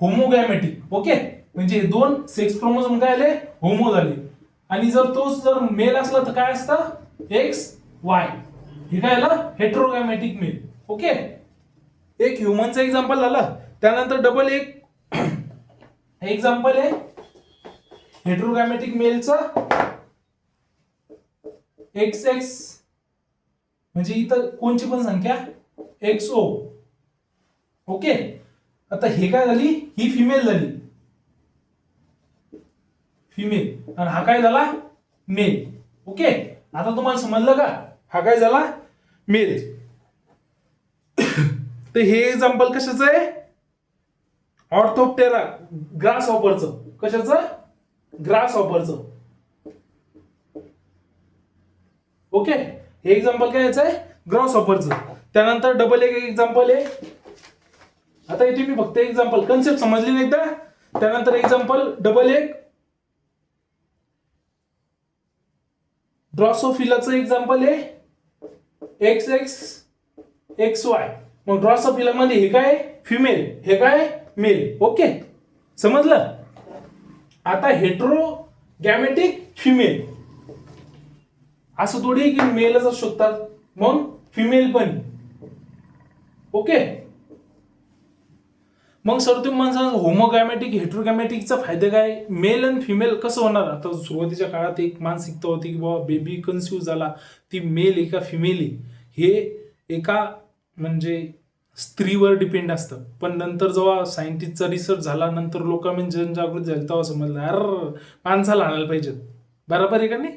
[SPEAKER 1] होमोगॅमेटिक. ओके, म्हणजे दोन सेक्स क्रोमोझोम काय झाले? होमो झाले. आणि जर मेल असला तर काय असतं? XY. हे काय झालं? हेट्रोगॅमेटिक मेल. ओके, एक ह्युमनचं एक्झाम्पल झालं. त्यानंतर डबल एक एक्झाम्पल आहे हेट्रोगॅमेटिक मेलचं, XX. म्हणजे इथं कोणची पण संख्या XO. ओके, आता हे काय झाली? ही फिमेल झाली, फिमेल. आणि हा काय झाला? मेल. ओके, आता तुम्हाला समजलं का? हा काय झाला? मेल. तर हे एक्झाम्पल कशाचं आहे? ऑर्थोप्टेरा, ग्रास हॉपरचं. कशाचं? ग्रास हॉपरचं. ओके, हे एक्झाम्पल काय याचं आहे? ग्रास हॉपरचं. त्यानंतर डबल एक एक्झाम्पल आहे. आता हे तुम्ही फक्त एक्झाम्पल कन्सेप्ट समजली नाही एकदा. त्यानंतर एक्झाम्पल डबल एक ड्रॉसोफिलाचं एक्झाम्पल आहे XX XY. मग ड्रॉसोफिला मध्ये हे काय? फिमेल. हे काय? मेल. ओके, समजलं? आता हेट्रोगॅमेटिक फिमेल असं थोडी की मेलच असू शकतात, मग फिमेल पण. ओके, मग सर तुम्ही म्हणता होमोगॅमेटिक हेट्रोगॅमेटिकचा फायदा काय? मेल आणि फिमेल कसं होणार? आता सुरुवातीच्या काळात एक मानसिकता होती की बाबा बेबी कन्फ्यूज झाला, ती मेल आहे का फिमेल आहे, हे एका म्हणजे स्त्रीवर डिपेंड असतं. पण नंतर जेव्हा सायंटिस्टचा रिसर्च झाला, नंतर लोकांमध्ये जनजागृती झाली, तेव्हा समजलं अरे माणसाला आणायला पाहिजेत. बरोबर आहे का नाही?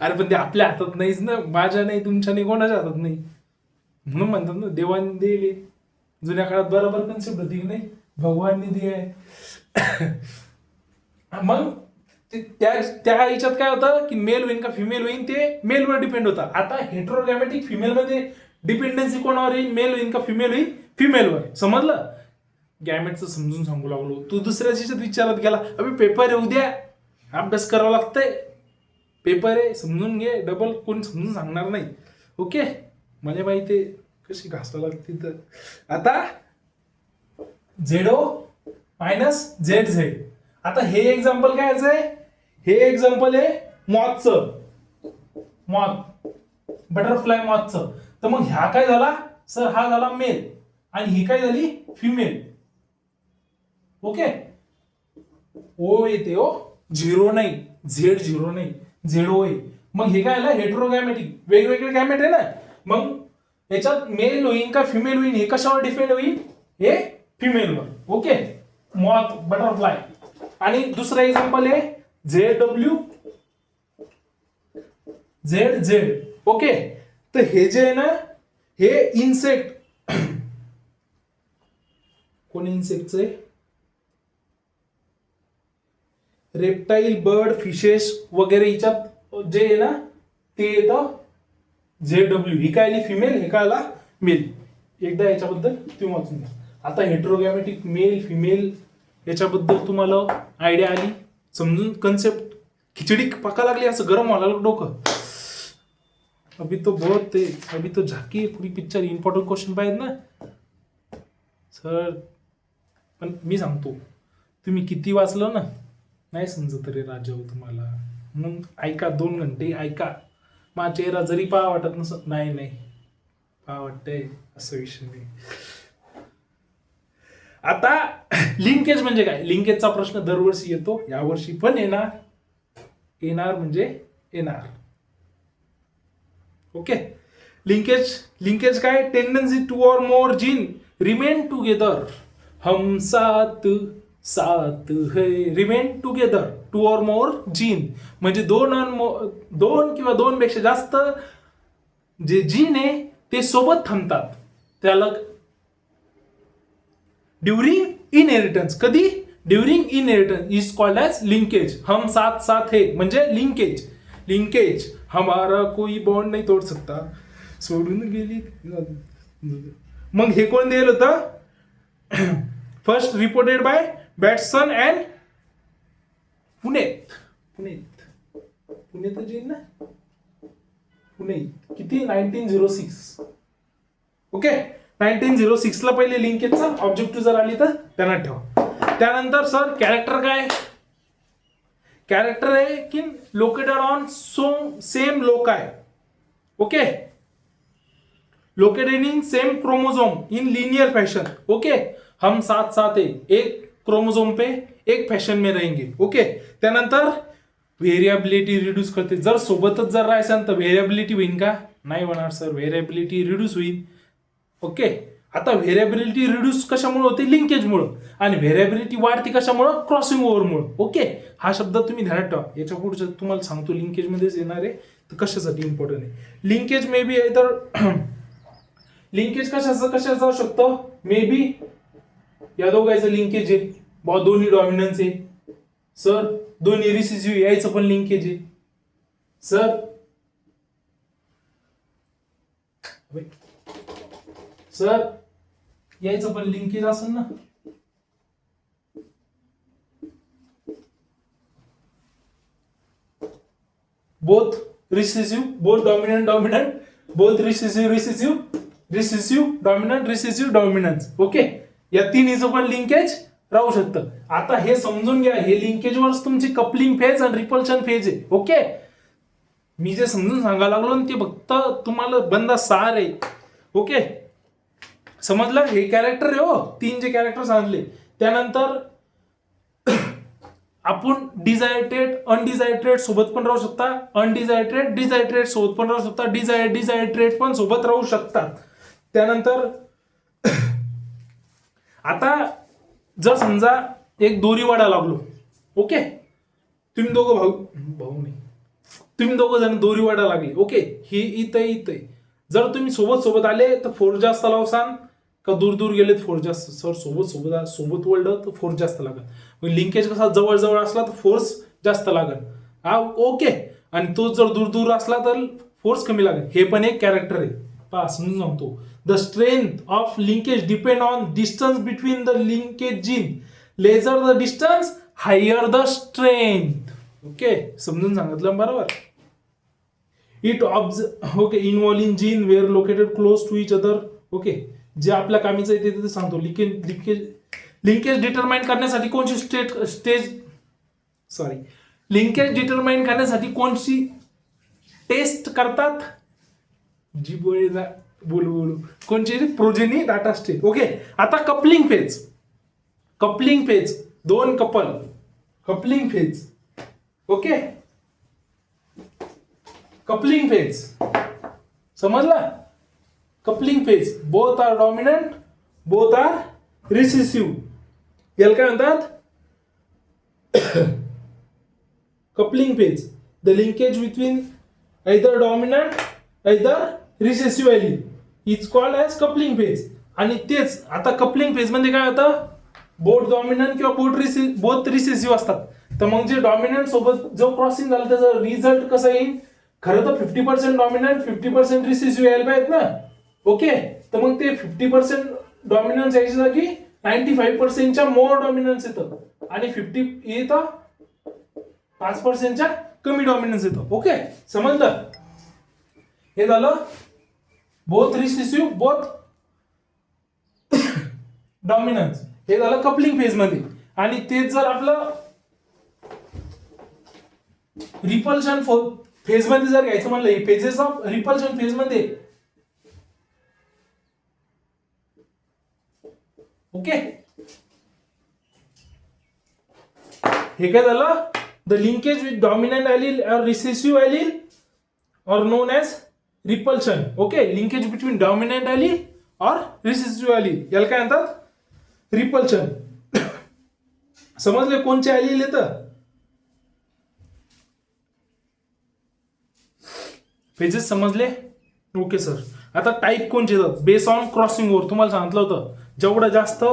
[SPEAKER 1] अरे पण ते आपल्या हातात नाहीच ना, माझ्या नाही, तुमच्या नाही, कोणाच्या हातात नाही. म्हणून म्हणतात ना देवाने दिले. जुन्या काळात बरोबर कन्सेप्ट होती की नाही, भगवानने दिले. मग त्या ह्याच्यात काय होतं की मेल होईन का फिमेल होईन ते मेलवर डिपेंड होतं. आता हेट्रोगॅमेटिक फिमेल मध्ये डिपेंडन्सी कोणावर येईल? मेल होईन का फिमेल होईल? फिमेलवर. समजलं? गॅमेटचं समजून सांगू लागलो, तू दुसऱ्याच्या विचारात गेला. अभि पेपर आहे उद्या, अभ्यास करावा लागतंय, पेपर आहे, समजून घे. डबल कोण समजून सांगणार नाही. ओके, मला माहिती कशी घासावं लागते. तर आता झेडओ मायनस झेड झेड. आता हे एक्झाम्पल काय आहे, हे एक्झाम्पल आहे मॉथचं, मॉथ बटरफ्लाय मॉथचं. तर मग ह्या काय झाला सर, हा झाला मेल आणि ही काय झाली फिमेल. ओके, ओ येते ओ, झिरो नाही, झेड झिरो नाही, झेड ओ आहे. मग हे काय आलं हेटेरोगॅमेटिक, वेगवेगळे गॅमेट आहे ना. मग याच्यात मेल होईल का फिमेल होईल, हे कशावर डिपेंड होईल, हे फिमेलवर. Okay, moth butterfly. आणि दुसरा एक्झाम्पल आहे Z W Z Z. Okay, तर हे जे आहे ना हे इन्सेक्ट, कोण इन्सेक्टचं आहे, रेप्टाईल बर्ड फिशेस वगैरे हिच्यात जे आहे ना ते येतं झेड डब्ल्यू. ही काय आली फिमेल, हे काय आला मेल. एकदा याच्याबद्दल तुम्ही वाचून घ्या. आता हेटेरोगॅमेटिक मेल फिमेल याच्याबद्दल तुम्हाला आयडिया आली, समजून कन्सेप्ट. खिचडी पका लागली, असं गरम व्हायला लागलं डोकं. अभी तो बहुत अभी तो झाकी पूरी पिक्चर. इम्पॉर्टंट क्वेश्चन पाहिजेत ना सर. पण मी सांगतो, तुम्ही किती वाचलं ना नाही समजत रे राजा हो तुम्हाला. मग ऐका, 2 घंटे ऐका. माझा चेहरा जरी पहा वाटत नसत, नाही पहा वाटतंय, असं विषय नाही. आता लिंकेज म्हणजे काय, लिंकेजचा प्रश्न दरवर्षी येतो, यावर्षी पण येणार म्हणजे येणार. ओके, लिंकेज काय, टेंडन्सी टू और मोर जीन रिमेन टुगेदर. हम साथ साथ है, रिमेन टुगेदर टू और मोर जीन. म्हणजे दोन किंवा 2 पेक्षा जास्त जे जीन आहे ते सोबत थांबतात, त्याला ड्युरिंग इनहेरिटन्स. कधी, during inheritance is called as linkage. हम साथ साथ है म्हणजे लिंकेज. हमारा कोई बॉन्ड नहीं तोड सकता, सोडून गेली. मग हे कोण दिलं होतं, फर्स्ट रिपोर्टेड बाय बॅटसन अँड पुणेत जी ना, पुणे किती 1906. ओके, 1906 ला पहिले लिंकेजचा ऑब्जेक्टिव्ह जर आली तर त्यांना ठेवा. त्यानंतर सर कॅरेक्टर आहे की located on same loci. Okay, located in same chromosome in linear fashion. Okay, हम साथ साथ है, एक क्रोमोसोम पे एक फॅशन में रहेंगे. ओके, त्यानंतर व्हेरिएबिलिटी रिड्यूस करते. जर सोबतच जर राहायचं तर व्हेरिएबिलिटी होईल का, नाही होणार सर, व्हेरिएबिलिटी रिड्यूस होईल. ओके, आता व्हेरिएबिलिटी रिड्यूस कशामुळे होते, लिंकेजमुळे. आणि व्हेरिएबिलिटी वाढते कशामुळे, क्रॉसिंग ओव्हरमुळे. ओके, हा शब्द तुम्ही ध्यानात ठेवा. याच्या पुढचं तुम्हाला सांगतो लिंकेज मध्येच येणार आहे, तर कशासाठी इम्पॉर्टंट आहे. लिंकेज मे बी आहे तर लिंकेज कशाचं जाऊ शकतं, मे बी या दोघांचं लिंकेज आहे, दोन्ही डॉमिनन्स आहे सर, दोन्ही रिसेसिव्ह यायचं पण लिंकेज आहे सर यायचं पण लिंकेज असेल ना. Both recessive, both dominant, both recessive dominance. Okay, या तिन्हीचं पण लिंकेज राहू शकतं. आता हे समजून घ्या, हे लिंकेजवरच तुमची कपलिंग फेज आणि रिपल्शन फेज आहे. ओके, मी जे समजून सांगायला लागलो ते फक्त तुम्हाला बंदा सार आहे. ओके, समजलं. हे कॅरेक्टर आहे हो, 3 जे कॅरेक्टर सांगितले. त्यानंतर आपण डिझायड्रेट अनडिझायड्रेट सोबत पण राहू शकता, अनडिझायड्रेट डिझायड्रेट सोबत पण राहू शकता, डिझायड्रेट पण सोबत राहू शकतात. त्यानंतर आता जर समजा एक दोरी वाडा लागलो. ओके, तुम्ही दोघं जण दोरी वाडा लागले. ओके, ही इथे जर तुम्ही सोबत आले तर फोर्स जास्त लावसान का दूर गेले फोर्स जास्त. सर सोबत वळलं तर फोर्स जास्त लागेल. लिंकेज कसा जवळ असला तर फोर्स जास्त लागेल. हा ओके, आणि तो जर दूर असला तर फोर्स कमी लागेल. हे पण एक कॅरेक्टर आहे, पहा समजून सांगतो. The strength of linkage depend on distance between the linkage gene. Lesser the distance higher the strength. Okay, समजून सांगितलं बरोबर. Okay, involving gene were located close to each other. Okay, जे आपल्या कामीचं आहे ते सांगतो. लिंकेज डिटरमाइन करण्यासाठी कोणची लिंकेज डिटरमाइन करण्यासाठी कोणची टेस्ट करतात? जी बोलू कोणची? Progeny data stage. ओके. आता कपलिंग फेज दोन coupling phase. Okay. Coupling phase समजला? Coupling phase both are dominant, both are recessive. याला काय म्हणतात? Coupling phase. The linkage between either dominant either recessive allele is called as coupling phase. आणि तेच आता coupling phase मध्ये काय होतं? बोथ डॉमिनंट किंवा बोथ रिसेसिव्ह असतात. तर मग जे डॉमिनंट सोबत जो क्रॉसिंग झाला त्याचा रिझल्ट कसा येईल? खरं तर 50% डॉमिनंट 50% रिसेसिव्ह यायला पाहिजेत ना. ओके. तर मग ते 50% डॉमिनन्स यायच्या जागी 95%च्या मोर डॉमिनन्स येतं आणि 50 येतं 5%च्या कमी डॉमिनन्स येतं. ओके. समजलं? हे झालं बोथ रिसेसिव्ह बोथ डॉमिनन्स. हे झालं कपलिंग फेज मध्ये. आणि तेच जर आपलं रिपल्शन फेज मध्ये जर घ्यायचं म्हणलं, फेजेस ऑफ रिपल्शन फेज मध्ये. ओके. हे काय झालं? The linkage with dominant allele और रिसेसिव्ह ॲलिल और known as repulsion. Okay. Linkage between dominant allele और रिसेसिव्ह ॲलिल याला काय म्हणतात? रिपल्शन. समजले कोणचे ॲलिल येतं? फेजेस समजले? Okay sir. आता टाईप कोणचे येतात? Base on crossing over. तुम्हाला सांगितलं होतं जेवढं जास्त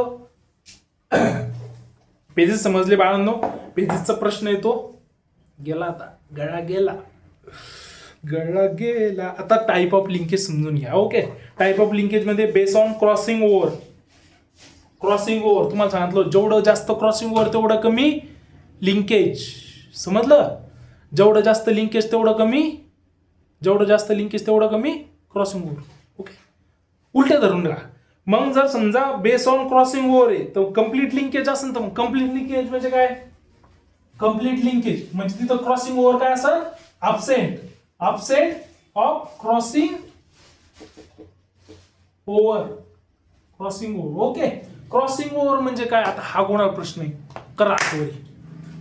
[SPEAKER 1] पेजेस समजले बाळांनो. पेजेसचा प्रश्न येतो. गेला आता गळा गेला. आता टाईप ऑफ लिंकेज समजून घ्या. ओके. टाईप ऑफ लिंकेज मध्ये बेस ऑन क्रॉसिंग ओव्हर तुम्हाला सांगितलं जेवढं जास्त क्रॉसिंग ओव्हर तेवढं कमी लिंकेज. समजलं? जेवढं जास्त लिंकेज तेवढं कमी क्रॉसिंग ओव्हर. ओके. उलटे धरून राहा. मग जर समजा बेस ऑन क्रॉसिंग ओव्हर आहे तर कम्प्लीट लिंकेज असेल तर कम्प्लीट लिंकेज म्हणजे काय? कम्प्लीट लिंकेज म्हणजे तिथं क्रॉसिंग ओव्हर काय असेल? absent of crossing over. Okay. Crossing over म्हणजे काय? आता हा कोणाला प्रश्न आहे? करा आठवणी.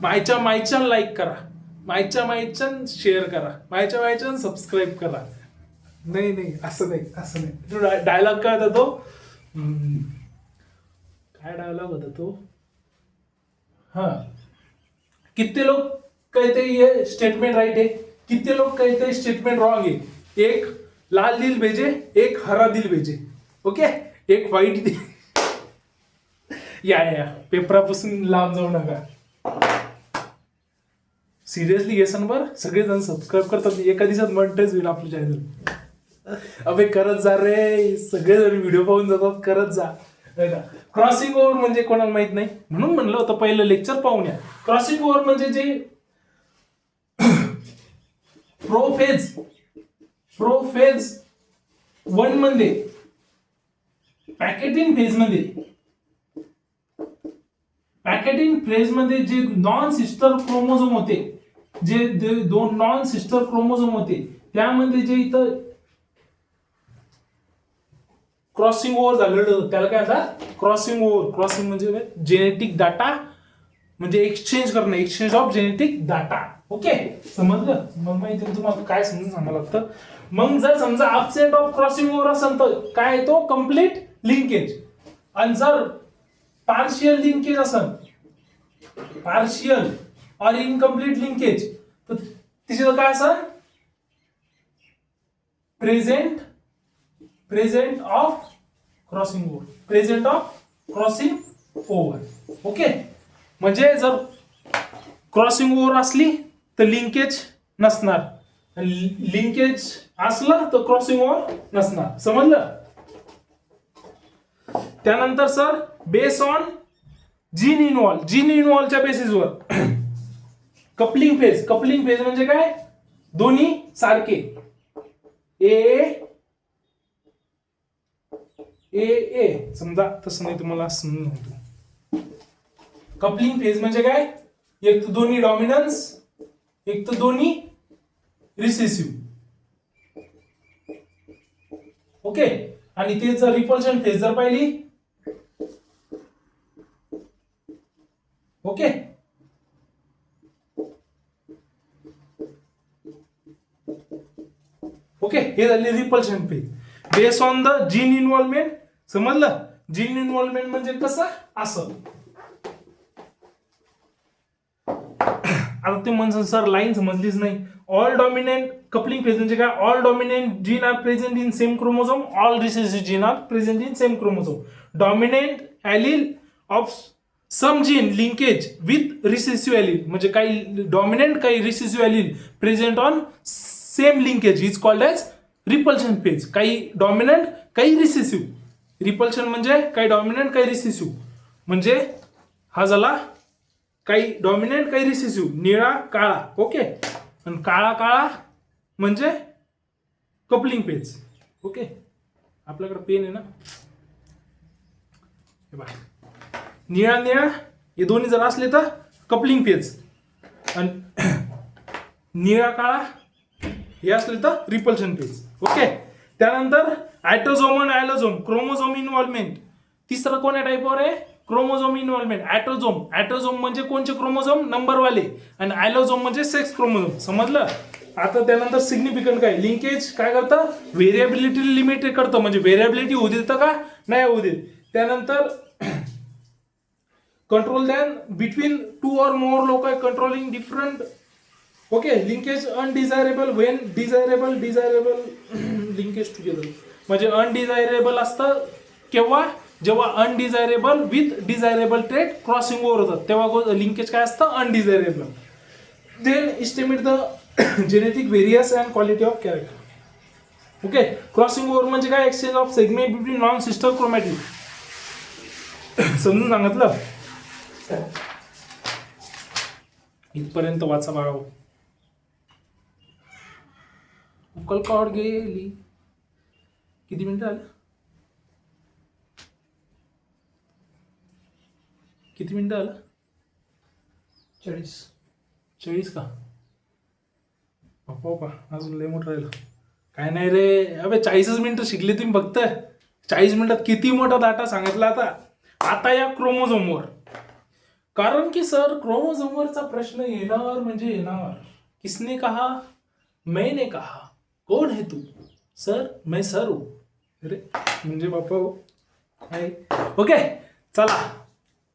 [SPEAKER 1] मायच्या लाईक करा, मायच्या शेअर करा, मायच्या सबस्क्राईब करा. नाही असं नाही. डायलॉग काय होता तो? काय डायलॉग होता तो? कितने लोग कहते ये स्टेटमेंट राइट है, कितने लोग कहते हैं स्टेटमेंट रॉन्ग है. एक लाल दिल भेजे, एक हरा दिल भेजे. ओके. एक व्हाईट दिल. या पेपरापासून लांब जाऊ नका. सिरियसली घेसन बरं. सगळेजण सबस्क्राईब करतात. एका दिवसात मॉनिटाईज होईल आपलं चॅनल. अबे करत जा रे. सगळेजण व्हिडिओ पाहून जातात. करत जा. क्रॉसिंग ओव्हर म्हणजे कोणाला माहित नाही म्हणून म्हणलं होतं पहिलं लेक्चर पाहून या. क्रॉसिंग ओव्हर म्हणजे जे प्रोफेज 1 मध्ये पॅकेटिंग फेज मध्ये जे नॉन सिस्टर क्रोमोझोम होते, जे दोन नॉन सिस्टर क्रोमोझोम होते त्यामध्ये जे इथं क्रॉसिंग ओव्हर झालेलं होतं त्याला काय म्हणतात? Crossing over. क्रॉसिंग म्हणजे जेनेटिक डाटा म्हणजे exchange of genetic data. Okay. समजलं? मग माहिती तुम्हाला काय समजून सांगायला लागतं. मग जर समजा अब्सेंट ऑफ क्रॉसिंग ओव्हर असेल तर काय आहे तो? Complete linkage. आणि जर पार्शियल लिंकेज असेल, पार्शियल और इनकम्प्लीट लिंकेज, तर तिथे काय असेल? Present of crossing over. Okay. म्हणजे जर क्रॉसिंग ओव्हर असली तर लिंकेज नसणार, लिंकेज असलं तर क्रॉसिंग ओव्हर नसणार. समजलं? त्यानंतर सर बेस ऑन जीन इन्व्हॉल्वच्या बेसिसवर कपलिंग फेज म्हणजे काय? दोन्ही सारखे. ए समजा तसं नाही तुम्हाला समजून सांगतो. कपलिंग फेज म्हणजे काय? एक तर दोन्ही डॉमिनन्स, एक तर दोन्ही रिसेसिव्ह. ओके. आणि ते जर रिपल्शन फेज जर पाहिली, ओके, ओके, हे झाले repulsion phase base on the gene involvement. समजलं? जीन इन्व्हॉल्वमेंट म्हणजे कसं? असं. आता ते म्हणसान सर लाईन समजलीच नाही. ऑल डॉमिनंट कपलिंग फेज म्हणजे काय? All dominant gene are present in same chromosome, all recessive gene are present in same chromosome. Dominant allele of some gene linkage with recessive allele म्हणजे काही dominant काही recessive allele present on same linkage is called as repulsion phase. काही dominant काही recessive. Repulsion म्हणजे काही dominant काही recessive. म्हणजे हा झाला काही डॉमिनंट काही रिसेसिव्ह, निळा काळा. ओके. आणि काळा काळा म्हणजे कपलिंग पेज. ओके. आपल्याकडे पेन आहे ना, हे बघा, निळा निळा हे दोन्ही जर असले तर कपलिंग पेज, आणि निळा काळा हे असले तर रिपल्शन पेज. ओके. त्यानंतर ॲटोझोम आणि ॲलोझोम, क्रोमोझोम इन्व्हॉल्वमेंट. तिसरा कोण्या टाईपवर आहे? Chromosome involvement. ॲटोझोम, ॲटोझोम म्हणजे कोणचे क्रोमोझोम? नंबरवाले. आणि ॲलोझोम म्हणजे सेक्स क्रोमोझोम. समजलं? आता त्यानंतर सिग्निफिकंट काय? लिंकेज काय करतं? व्हेरिएबिलिटी लिमिट करतं, म्हणजे व्हेरिएबिलिटी होऊ देतं का? नाही होऊ देत. त्यानंतर control than between two or more loci controlling different. Okay. Linkage undesirable when desirable linkage together, म्हणजे अनडिझायरेबल असतं केव्हा? जेव्हा undesirable with desirable trait crossing over होतात तेव्हा लिंकेज काय असतं? Undesirable. Then estimate the genetic various and quality of character. Okay. Crossing over म्हणजे काय? Exchange of segment between non sister chromatid. समजून सांगितलं? इथपर्यंत वाचा बाळा. उकल कॉड गेली. किती मिनिटं आलं? किती मिनिटं आलं? 40 का? पप्पा अजून लय मोठं राहिलं. काय नाही रे, अबे 40 मिनिटं शिकले तुम्ही फक्त. 40 मिनिटात किती मोठा डाटा सांगितला. आता या क्रोमोझोमवर, कारण की सर क्रोमोझोमवरचा प्रश्न येणार म्हणजे येणार. किसने कहा? मैंने कहा. कोण है तू? सर मैं सर हूं. अरे म्हणजे बापा हो. ओके. चला,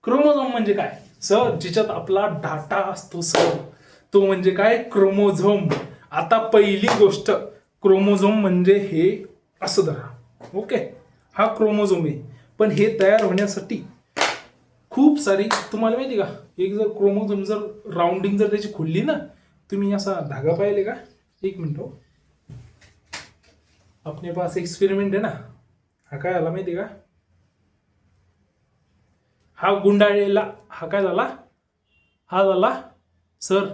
[SPEAKER 1] क्रोमोझोम म्हणजे काय? सर जिच्यात आपला डाटा असतो सर, तो म्हणजे काय? क्रोमोझोम. आता पहिली गोष्ट, क्रोमोझोम म्हणजे हे असं धरा. ओके. हा क्रोमोझोम आहे, पण हे तयार होण्यासाठी खूप सारी, तुम्हाला माहिती का, एक जर क्रोमोझोम जर राउंडिंग जर त्याची खुलली ना, तुम्ही असा धागा पाहिले का? एक मिनिट हो, अपने पास एक्सपेरिमेंट आहे ना. हा काय झाला माहिती का? हा गुंडाळलेला, हा काय झाला? हा झाला सर,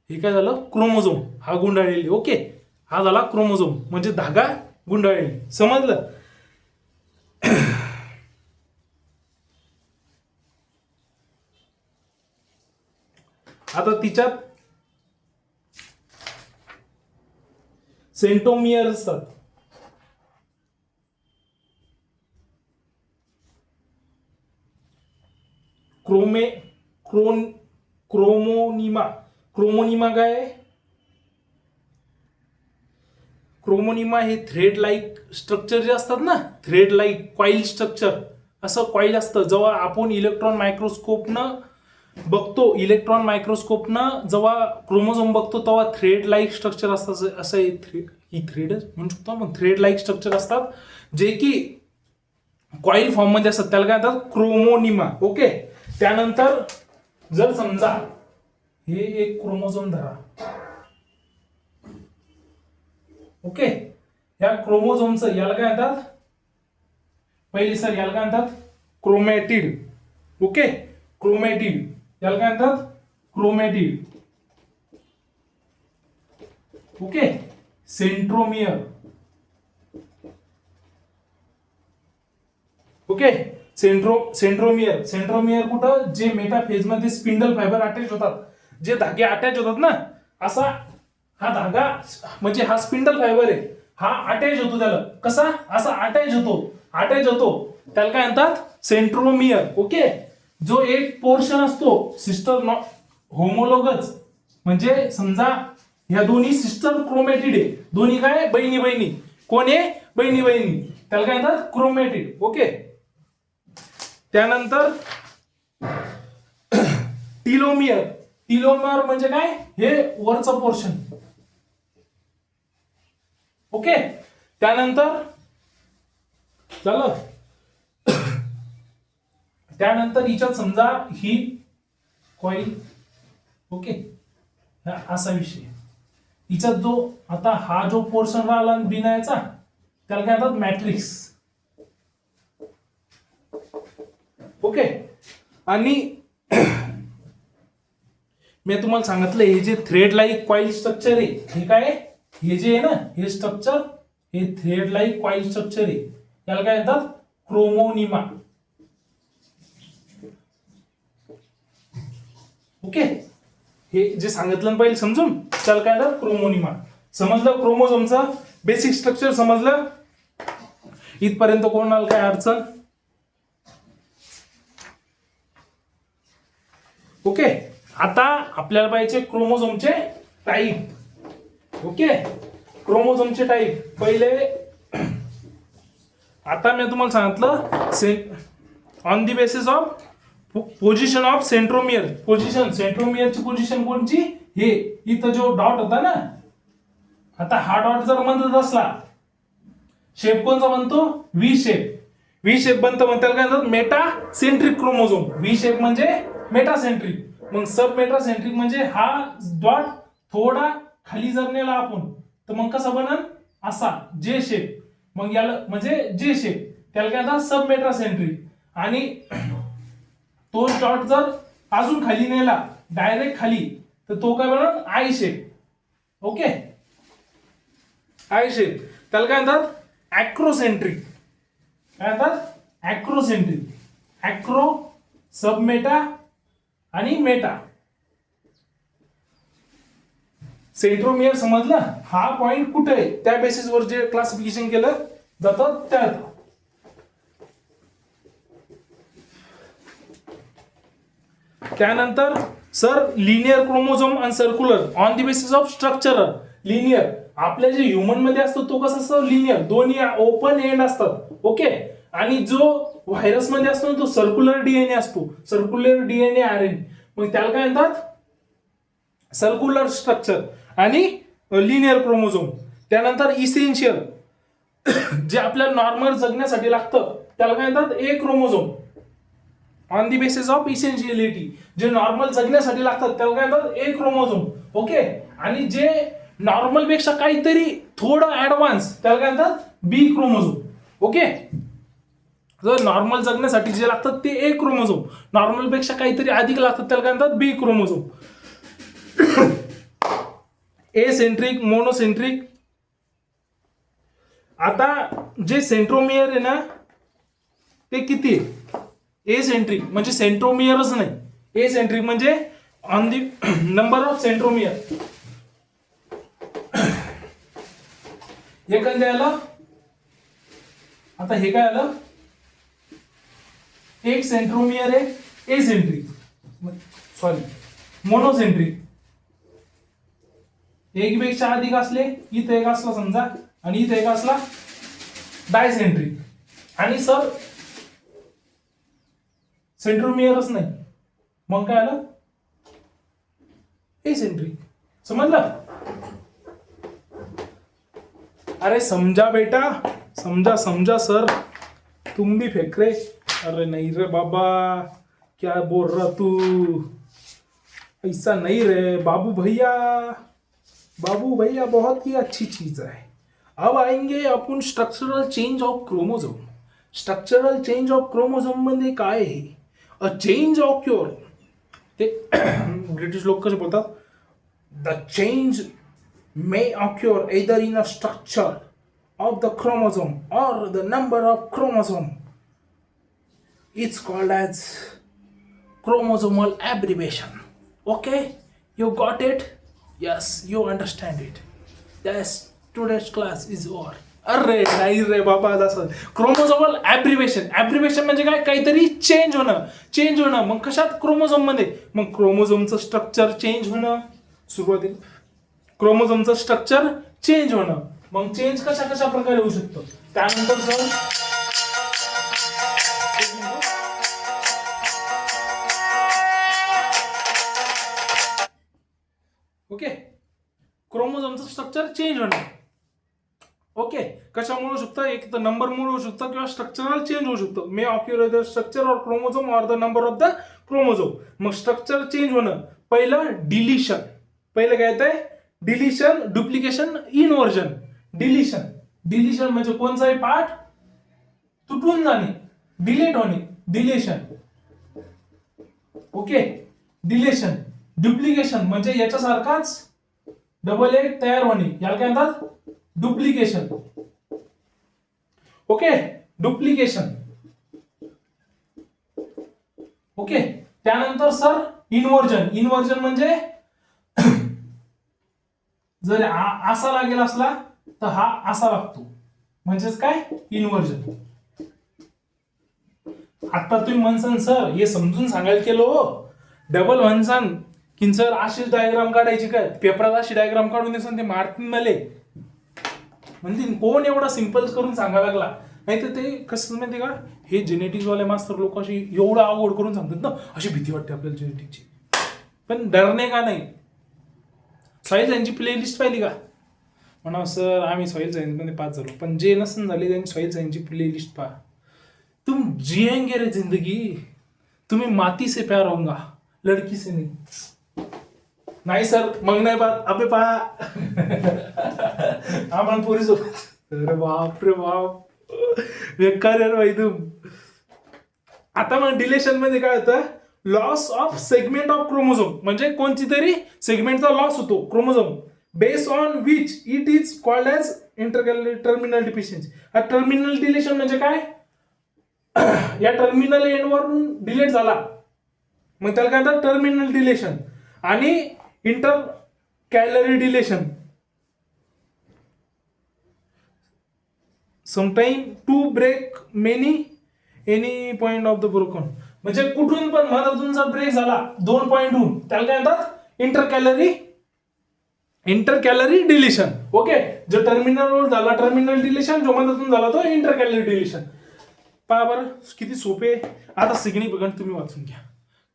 [SPEAKER 1] हे काय झालं? क्रोमोझोम. हा गुंडाळलेली. ओके. हा झाला क्रोमोझोम म्हणजे धागा गुंडाळलेली. समजलं? आता तिच्यात सेंटोमियर असतात. क्रोमोनिमा. क्रोमोनिमा काय आहे? क्रोमोनिमा हे थ्रेड लाईक स्ट्रक्चर जे असतात ना, थ्रेड लाईक कॉईल स्ट्रक्चर, असं कॉईल असतं. जेव्हा आपण इलेक्ट्रॉन मायक्रोस्कोपनं बघतो, इलेक्ट्रॉन मायक्रोस्कोपनं जेव्हा क्रोमोझोम बघतो तेव्हा थ्रेड लाईक स्ट्रक्चर असतं. असं ही थ्रेडच म्हणू शकतो आपण. थ्रेड लाईक स्ट्रक्चर असतात जे की कॉईल फॉर्म मध्ये असतात, त्याला काय म्हणतात? क्रोमोनिमा. ओके. त्यानंतर जर समजा हे एक क्रोमोझोम धरा. ओके. या क्रोमोझोमचं याला काय म्हणतात? पहिले सर याला काय म्हणतात? क्रोमॅटिड. ओके. क्रोमॅटिड याला काय म्हणतात? Chromatid. Okay. Centromere. Okay. Centromere कुठं, जे मेटाफेज मध्ये स्पिंडल फायबर अटॅच होतात, जे धागे अटॅच होतात ना, असा हा धागा म्हणजे हा स्पिंडल फायबर आहे, हा अटॅच होतो त्याला. कसा? असा अटॅच होतो त्याला काय म्हणतात? सेंट्रोमियर. ओके. जो एक पोर्शन असतो सिस्टर होमोलोगस, म्हणजे समजा ह्या दोन्ही सिस्टर क्रोमॅटिड आहे, दोन्ही काय बहिणी बहिणी, कोण आहे? बहिणी बहिणी, त्याला काय म्हणतात? क्रोमॅटिड. ओके. त्यानंतर टिलोमियर म्हणजे काय? हे वरचं पोर्शन. ओके. त्यानंतर झालं. त्यानंतर हिच्यात समजा ही कॉईल. ओके. असा विषय. हिच्यात जो आता हा जो पोर्शन राहिला बिनायचा, त्याला काय म्हणतात? मॅट्रिक्स. ओके. आणि मी तुम्हाला सांगितलं, हे जे थ्रेड लाईक कॉईल स्ट्रक्चर आहे, हे काय आहे? हे जे आहे ना, हे स्ट्रक्चर, हे थ्रेड लाईक कॉईल स्ट्रक्चर आहे, याला काय म्हणतात? क्रोमोनिमा. ओके. हे जे सांगितलं पहिले समजून, त्याला काय म्हणतात? क्रोमोनिमा. समजलं? क्रोमोझोमचं बेसिक स्ट्रक्चर समजलं? इथपर्यंत कोणाला काय अडचण? ओके. आता आपल्याला पाहिजे क्रोमोझोमचे टाईप. ओके. क्रोमोझोमचे टाईप पहिले. आता मी तुम्हाला सांगितलं on the basis of position of centromere. सेंट्रोमियरची पोझिशन कोणची? हे इथं जो डॉट होता ना, आता हा डॉट जर बनत असला, शेप कोणता बनतो? व्ही शेप बनतं, मग त्याला काय म्हणतात? Metacentric chromosome. व्ही शेप म्हणजे मेटासेंट्रिक. मग सब मेटासेंट्रिक म्हणजे हा डॉट थोडा खाली जर नेला आपण, तर मग कसा बनल? असा जे शेप. मग याला म्हणजे जे शेप, त्याला काय म्हणतात? सब मेटासेंट्रिक. आणि तो डॉट जर अजून खाली नेला, डायरेक्ट खाली, तर तो काय बनल? I shape. Okay. I shape. त्याला काय म्हणतात? ऍक्रोसेंट्रिक. काय म्हणतात? ऍक्रोसेंट्रिक. ऍक्रो, सब मेटा आणि मेटा. सेंट्रोमियर समजलं? हा पॉइंट कुठे आहे त्या बेसिसवर जे क्लासिफिकेशन केलं जातं त्या. त्यानंतर सर लिनियर क्रोमोझोम आणि circular on the basis of structure. Linear आपल्या जे ह्युमन मध्ये असतो तो कसा असतो? लिनियर, दोन्ही ओपन एंड असतात. ओके. आणि जो व्हायरस मध्ये असतो तो सर्क्युलर डीएनए असतो, सर्क्युलर डीएनए आरएनए. मग त्याला काय म्हणतात? सर्क्युलर स्ट्रक्चर आणि लिनियर क्रोमोझोम. त्यानंतर इसेन्शियल, जे आपल्याला नॉर्मल जगण्यासाठी लागतं, त्याला काय म्हणतात? A chromosome. On the basis of essentiality, जे नॉर्मल जगण्यासाठी लागतात त्याला काय म्हणतात? A chromosome. ओके. आणि जे नॉर्मल पेक्षा काहीतरी थोडं ऍडव्हान्स, त्याला काय म्हणतात? बी क्रोमोझोम. ओके. जर नॉर्मल जगण्यासाठी जे लागतात ते ए क्रोमोझोम, नॉर्मल पेक्षा काहीतरी अधिक लागतात त्याला काय म्हणतात? बी क्रोमोझोम. ए सेंट्रिक, मोनोसेंट्रिक. आता जे सेंट्रोमियर आहे ना, ते किती आहे? ए सेंट्रिक म्हणजे सेंट्रोमियरच नाही, ए सेंट्रिक म्हणजे on the number of centromere. हे काय आलं? आता हे काय आलं? एक सेंट्रोमियर आहे ए सेंट्रिक, सॉरी मोनोसेंट्रिक. एक पेक्षा अधिक असले, इथं एक असला समजा आणि इथं एक असला डायसेंट्रिक. आणि सर सेंट्रोमियरच नाही, मग काय आलं? एसेंट्रिक. समजलं? अरे समझा बेटा, समझा समझा सर, तुम भी फेंक रहे. अरे नहीं रे बाबा, क्या बोल रहा तू? ऐसा नहीं रे बाबू भैया. बाबू भैया बहुत ही अच्छी चीज है. अब आएंगे आपण structural change of chromosome. Structural change of chromosome मध्ये काय आहे? A change occur. ते ब्रिटिश लोक कसे बोलतात? The change may occur either in a structure of the chromosome or the number of chromosome. It's called as chromosomal abbreviation. Okay, you got it? Yes, you understand it. Yes, today's class is over. अरे नाही रे बाबा, असं chromosomal ॲब्रिव्हेशन म्हणजे काय, काहीतरी change होणं. मग कशात, क्रोमोझोम मध्ये. मग क्रोमोझोमचं स्ट्रक्चर चेंज होणं. सुरुवातीला क्रोमोझोमचं स्ट्रक्चर चेंज होणं. मग चेंज कशा प्रकारे होऊ शकतो. त्यानंतर सर ओके, क्रोमोझोमचं स्ट्रक्चर चेंज होणं. ओके, कशामुळे होऊ शकतं, एक तर नंबरमुळे होऊ शकतं किंवा स्ट्रक्चरल चेंज होऊ शकतो. May occur the structure or chromosome or the number of the chromosome. मग स्ट्रक्चर चेंज होणं. पहिलं डिलिशन. पहिलं काय येतंय, डिलिशन, डुप्लिकेशन, इनव्हर्जन. डिलिशन म्हणजे कोणताही पार्ट तुटून जाणे, डिलीट होणे, डिलेशन. Okay, deletion. डुप्लिकेशन म्हणजे याच्यासारखाच डबल एग तयार होणे, याला काय म्हणतात, डुप्लिकेशन. Okay, duplication. ओके, त्यानंतर सर इन्व्हर्जन म्हणजे जर असा लागेल असला तर हा असा लागतो, म्हणजेच काय, इन्व्हर्जन. आता तुम्ही म्हणसान सर हे समजून सांगायला केलो, डबल म्हणसान की सर अशीच डायग्राम काढायची काय, पेपरात अशी डायग्राम काढून देसान ते मारतील मले. म्हणजे कोण एवढा सिंपल करून सांगायला लागला. नाही तर ते कसं माहिती का, हे जेनेटिक्स वाले मास्तर लोक अशी एवढं अवघड करून सांगतात ना, अशी भीती वाटते आपल्याला जेनेटिक्सची. पण डरणे का नाही. सॉईल सायन्सची प्लेलिस्ट पाहिली का, म्हणा सर आम्ही सॉईल सायन्समध्ये पास झालो, पण जे नसून झाले त्यांनी सॉईल सायन्सची प्लेलिस्ट पहा. तुम जिएंगे रे जिंदगी, तुम्ही माती से प्यार होगा, लडकी से नाही सर, मग नाही पाहत. अबे पहा आम्हाला पोरी सोबत. अरे बाप रे बाप, बेकार यार भाई तुम. आता मग डिलेशन मध्ये काय होतं, loss of segment of chromosome, म्हणजे कोणती तरी सेगमेंटचा लॉस होतो chromosome, base on which it is called as terminal deficiency. Terminal deletion म्हणजे काय, या टर्मिनल एंडवरून डिलीट झाला, मग त्याला काय म्हणतात, टर्मिनल डिलेशन. आणि intercalary deletion, sometime to break any point of the broken, म्हणजे कुठून पण मधातून जर ब्रेक झाला 2 पॉइंटहून, त्याला काय म्हणतात, इंटर कॅलरी डिलेशन. ओके, जो टर्मिनलवर झाला टर्मिनल डिलेशन, जो मधातून झाला तो इंटर कॅलरी डिलेशन. पहा बरं किती सोपे. आता सिग्निफिकंट तुम्ही वाचून घ्या,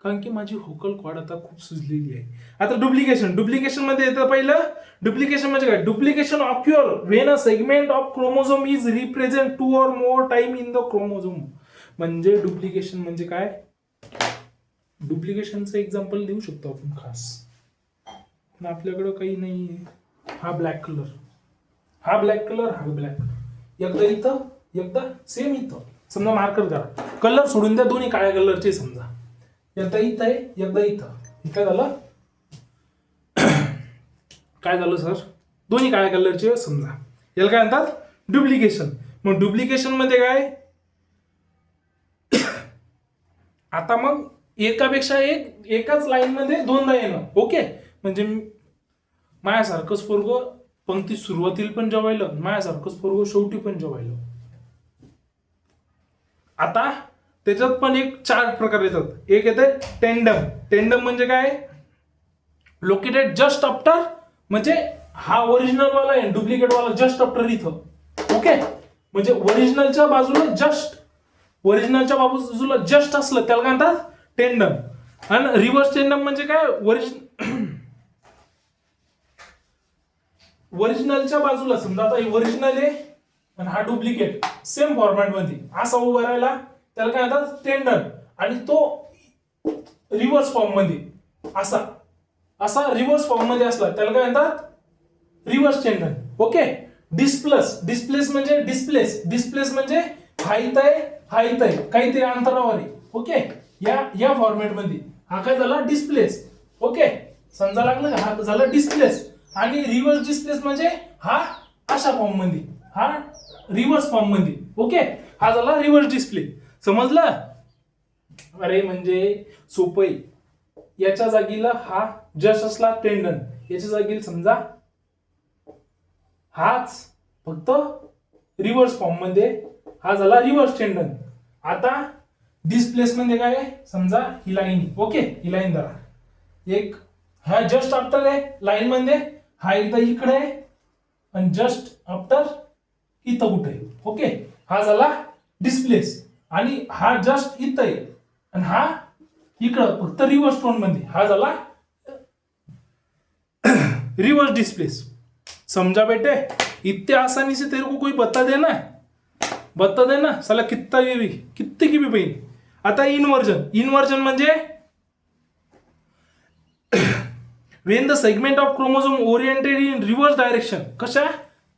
[SPEAKER 1] कारण की माझी व्होकल कॉर्ड आता खूप सुजलेली आहे. आता डुप्लिकेशन मध्ये येतं पहिलं. डुप्लिकेशन म्हणजे काय, duplication occur when a segment of chromosome is represent 2 or more time in the chromosome. म्हणजे डुप्लिकेशन म्हणजे काय, डुप्लिकेशनचं एक्झाम्पल देऊ शकतो आपण खास, पण आपल्याकडं काही नाही. हा ब्लॅक कलर, हा ब्लॅक कलर, एकदा इथं एकदा सेम इथं. समजा मार्कर करा, कलर सोडून द्या, दोन्ही काळ्या कलरचे. समजा एकदा इथं आहे एकदा इथं, काय झालं, काय झालं सर, दोन्ही काळ्या कलरचे समजा, याला काय म्हणतात, डुप्लिकेशन. मग डुप्लिकेशन मध्ये काय, आता मग एकापेक्षा एकाच लाईन मध्ये दोनदा येणं. ओके, म्हणजे माझ्यासारखंच पोरग पंक्ती सुरुवातीला पण जेवायलं, माझ्यासारखंच पोरग शेवटी पण जेवायलं. आता त्याच्यात पण एक 4 प्रकार येतात. एक येते टेंडम म्हणजे काय, लोकेटेड जस्ट आफ्टर, म्हणजे हा ओरिजिनल वाला आहे, डुप्लिकेट वाला जस्ट आफ्टर इथं. ओके, म्हणजे ओरिजिनलच्या बाजूला जस्ट असलं त्याला काय म्हणतात, टेंडम. आणि रिव्हर्स टेंडम म्हणजे काय, ओरिजिनलच्या बाजूला, समजा आता ओरिजिनल आहे आणि हा डुप्लिकेट, सेम फॉर्मॅट मध्ये असा उभा राहिला, त्याला काय म्हणतात, टेंडन. आणि तो रिव्हर्स फॉर्म मध्ये असा रिव्हर्स फॉर्म मध्ये असला त्याला काय म्हणतात, रिव्हर्स टेंडन. ओके, डिस्प्लेस म्हणजे हा इथं आहे काहीतरी अंतरावर आहे. ओके, या फॉर्मॅट मध्ये हा काय झाला, डिस्प्लेस. ओके, समजा लागलं का, हा झाला डिस्प्लेस. आणि रिव्हर्स डिस्प्लेस म्हणजे हा अशा फॉर्म मध्ये, हा रिव्हर्स फॉर्म मध्ये. ओके, हा झाला रिव्हर्स डिस्प्ले. समजलं. अरे म्हणजे सोपं आहे. याच्या जागीला हा जस्ट असला टेंडन, याच्या जागीला समजा हाच फक्त रिव्हर्स फॉर्म मध्ये हा झाला रिव्हर्स टेंडन. आता डिस्प्लेसमेंट काय आहे, समजा ही लाईन, ओके ही लाईन धरा, एक हा जस्ट आफ्टर आहे लाईन मध्ये, हा एकदा इकडे आहे आणि जस्ट आफ्टर इथं कुठे आहे, ओके हा झाला डिस्प्लेस. आणि हा जस्ट इथं आहे आणि हा इकडं फक्त रिव्हर्स टोन मध्ये, हा झाला रिवर्स डिस्प्लेस. समझा बेटे, इतने आसानी से तेरे को कोई बता देना साला कितना भी कितने की भी बहीण. आता इन्वर्जन म्हणजे Wien the segment of chromosome oriented in reverse direction. कशा,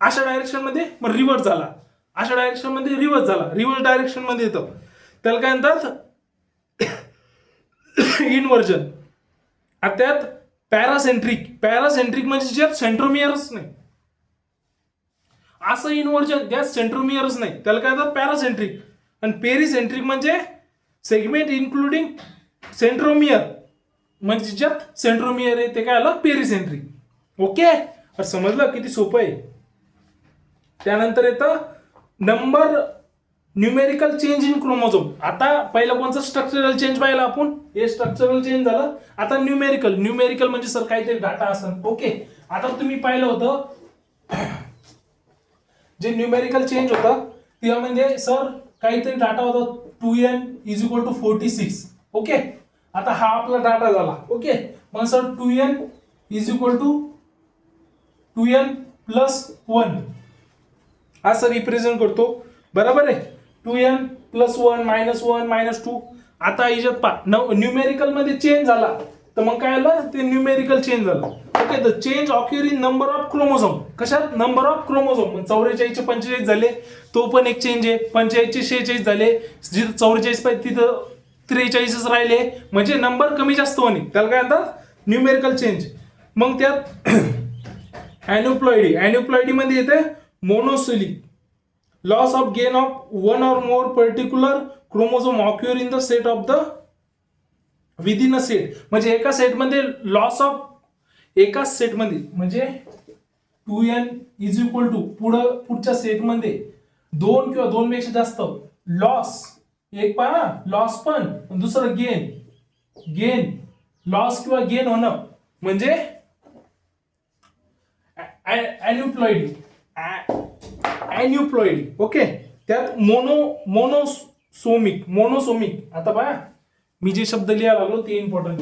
[SPEAKER 1] अशा डायरेक्शन मध्ये मग रिव्हर्स झाला, अशा डायरेक्शन मध्ये रिव्हर्स झाला, रिव्हर्स डायरेक्शन मध्ये येतं, त्याला काय म्हणतात इन्वर्जन. त्यात पॅरासेंट्रिक म्हणजे ज्यात सेंट्रोमियरच नाही, असं इन्वर्जन ज्यात सेंट्रोमियरच नाही त्याला काय म्हणतात पॅरासेंट्रिक. आणि पेरिसेंट्रिक म्हणजे सेगमेंट इन्क्लुडिंग सेंट्रोमियर, म्हणजे ज्यात सेंट्रोमियर आहे ते काय आलं पेरिसेंट्रिक. ओके, तर समजलं किती सोपं आहे. त्यानंतर येतं number numerical change in chromosome. आता पहिलं कोणतं स्ट्रक्चरल चेंज पाहिलं आपण, हे स्ट्रक्चरल चेंज झालं. आता न्यूमेरिकल म्हणजे सर काहीतरी डाटा असतात. ओके, आता तुम्ही पाहिलं होतं जे न्यूमेरिकल चेंज होतं ते म्हणजे सर काहीतरी डाटा होता 2n is equal to 46. Okay, आता हा आपला डाटा झाला. ओके, मग sir 2n is equal to 2n plus 1 असं रिप्रेझेंट करतो, बरोबर आहे. 2n plus 1 minus 2. आता याच्यात पा न्यूमेरिकल मध्ये चेंज झाला तर मग काय आलं, ते न्यूमेरिकल चेंज झालं. Okay, the change occur in number of chromosome. कशात, नंबर ऑफ क्रोमोझोम. 44 चे 45 झाले, तो पण एक चेंज आहे. 45 चे 46 झाले, जिथं 44 पाहिजे तिथं 43च राहिले, म्हणजे नंबर कमी जास्त होणे, त्याला काय म्हणतात न्यूमेरिकल चेंज. मग त्यात अॅन्युप्लॉइडी मध्ये येते मोनोसिलिक, loss of gain of one और more particular chromosome occur in the set of the within a set. म्हणजे एका सेटमध्ये लॉस ऑफ, एकाच सेटमध्ये म्हणजे 2n इज इक्वल टू पुढच्या सेटमध्ये 2 किंवा 2 पेक्षा जास्त लॉस, एक पहा लॉस पण दुसरं गेन लॉस किंवा गेन होणं म्हणजे अॅन्युप्लॉइडी. ओके, त्यात मोनोसोमिक. आता पहा मी जे शब्द लिहायला लागलो ते इम्पॉर्टंट,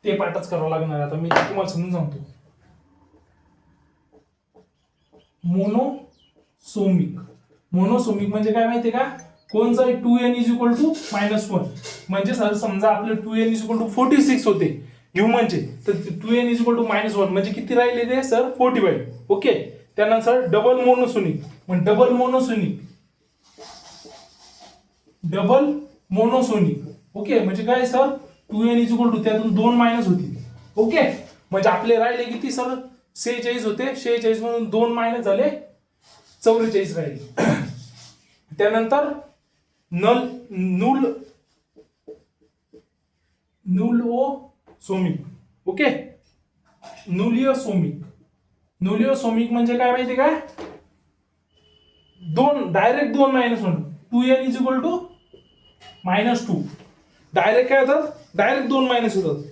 [SPEAKER 1] ते पाठच करावं लागणार. आता मी तुम्हाला समजून सांगतो. मोनोसोमिक म्हणजे काय माहितीये का, कोणचा 2n इज इक्वल टू -1. म्हणजे सर समजा आपले 2n इज इक्वल टू 46 होते ह्युमनचे, तर 2n इज इक्वल टू -1 म्हणजे किती राहिले ते सर 45. ओके, त्यानंतर डबल मोनोसोनिक. ओके, म्हणजे काय sir 2n is equal to त्यातून 2 मायनस होतील. ओके, म्हणजे आपले राहिले किती सर 46 होते, 46 मधून 2 मायनस झाले 44 राहिले. त्यानंतर नुलिओसोमिक. ओके, नुलिओसोमिक म्हणजे काय माहिती का, डायरेक्ट 2 मायनस होणं. 2n is equal to -2 direct काय होतात, डायरेक्ट 2 मायनस होतात.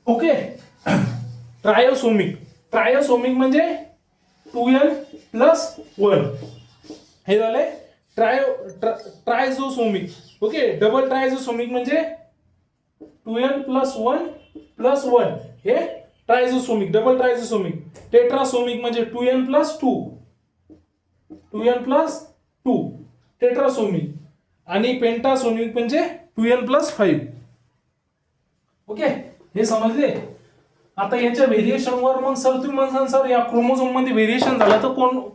[SPEAKER 1] ओके, ट्रायोसोमिक म्हणजे 2n प्लस 1 हे झाले ट्रायझोसोमिक. ओके, डबल ट्रायझोसोमिक म्हणजे 2n प्लस 1 हे ट्रायझोसोमिक, डबल ट्रायझोसोमिक. टेट्रासोमिक म्हणजे 2n प्लस 2 टेट्रासोमिक. आणि पेंटासोमिक म्हणजे 2n प्लस 5. ओके, हे समजले. आता याच्या व्हेरिएशनवर मग सर तुम्ही म्हणसान सर या क्रोमोझोम मध्ये व्हेरिएशन झालं तर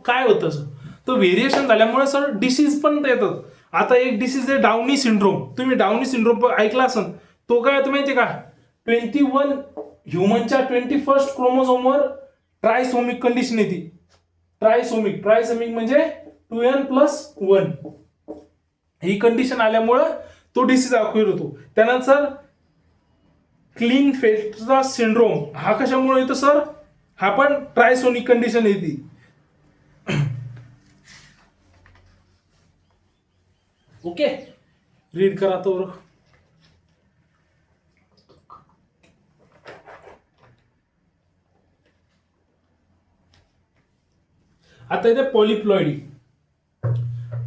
[SPEAKER 1] काय होतं सर, तर व्हेरिएशन झाल्यामुळे सर डिसीज पण येतात. आता एक डिसीज आहे डाउनी सिंड्रोम. तुम्ही डाउनी सिंड्रोम ऐकला असेल, तो काय होतं माहिती का, 21 ह्युमनच्या 21st क्रोमोझोमवर ट्रायसोमिक कंडिशन येते. ट्रायसोमिक म्हणजे 2n प्लस 1 ही कंडिशन आल्यामुळं तो डिसीज अक्युअर होतो. त्यानंतर क्लिनफेल्टरचा सिंड्रोम हा कशामुळे येतो सर? हा पण ट्रायसोनिक कंडिशन येते. ओके, रीड करा तो. आता इथे पॉलिप्लॉइडी.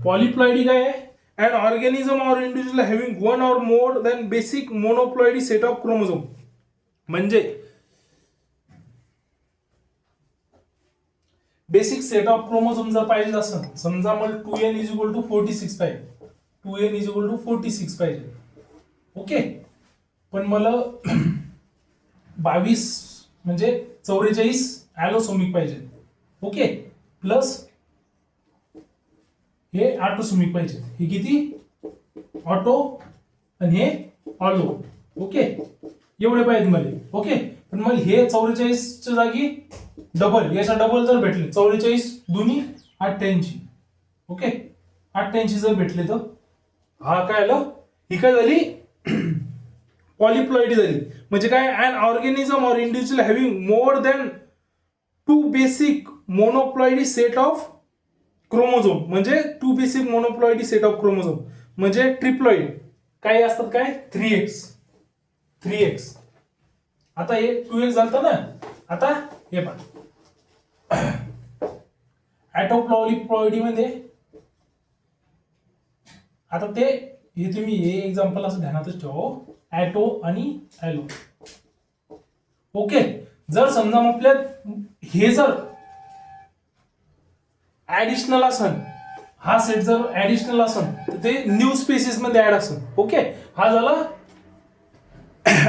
[SPEAKER 1] पॉलिप्लॉइडी काय आहे? an organism or individual having one or more than basic monoploidy set of chromosome. म्हणजे बेसिक सेट ऑफ क्रोमोझोम जर पाहिजे असेल, समजा मला 2n इज इक्वल टू 46 पाहिजे, 2n इज इक्वल टू 46 पाहिजे. ओके, पण मला 22 म्हणजे 44 ॲलोसोमिक पाहिजे. ओके, प्लस हे ऑटोसोमिक पाहिजे. हे किती? ऑटो आणि हे ऑलो. ओके, एवढे पाहिजे मला. ओके, पण मला हे 44 च्या जागी डबल, याचा डबल जर भेटले 44 दुनी 88. ओके, 88 जर भेटले तर हा काय आलं? ही काय झाली? पॉलिप्लॉइडी झाली. म्हणजे काय? An organism or individual having more than 2 basic monoploidy set of chromosome. म्हणजे 2 basic monoploidy set of chromosome म्हणजे ट्रिप्लॉइड. काय असतात? काय? 3x. आता हे 2x झालं ना. आता हे पहा, ॲटोपॉलिप्लॉइडी मध्ये आता ते हे तुम्ही हे एक्झाम्पल असं ध्यानातच ठेवा, ॲटो आणि ॲलो. ओके, जर समजा आपल्या हे जर ऍडिशनल असन, हा सेट जर ऍडिशनल असन तर ते न्यू स्पेसिस मध्ये ऍड असन. ओके, हा झाला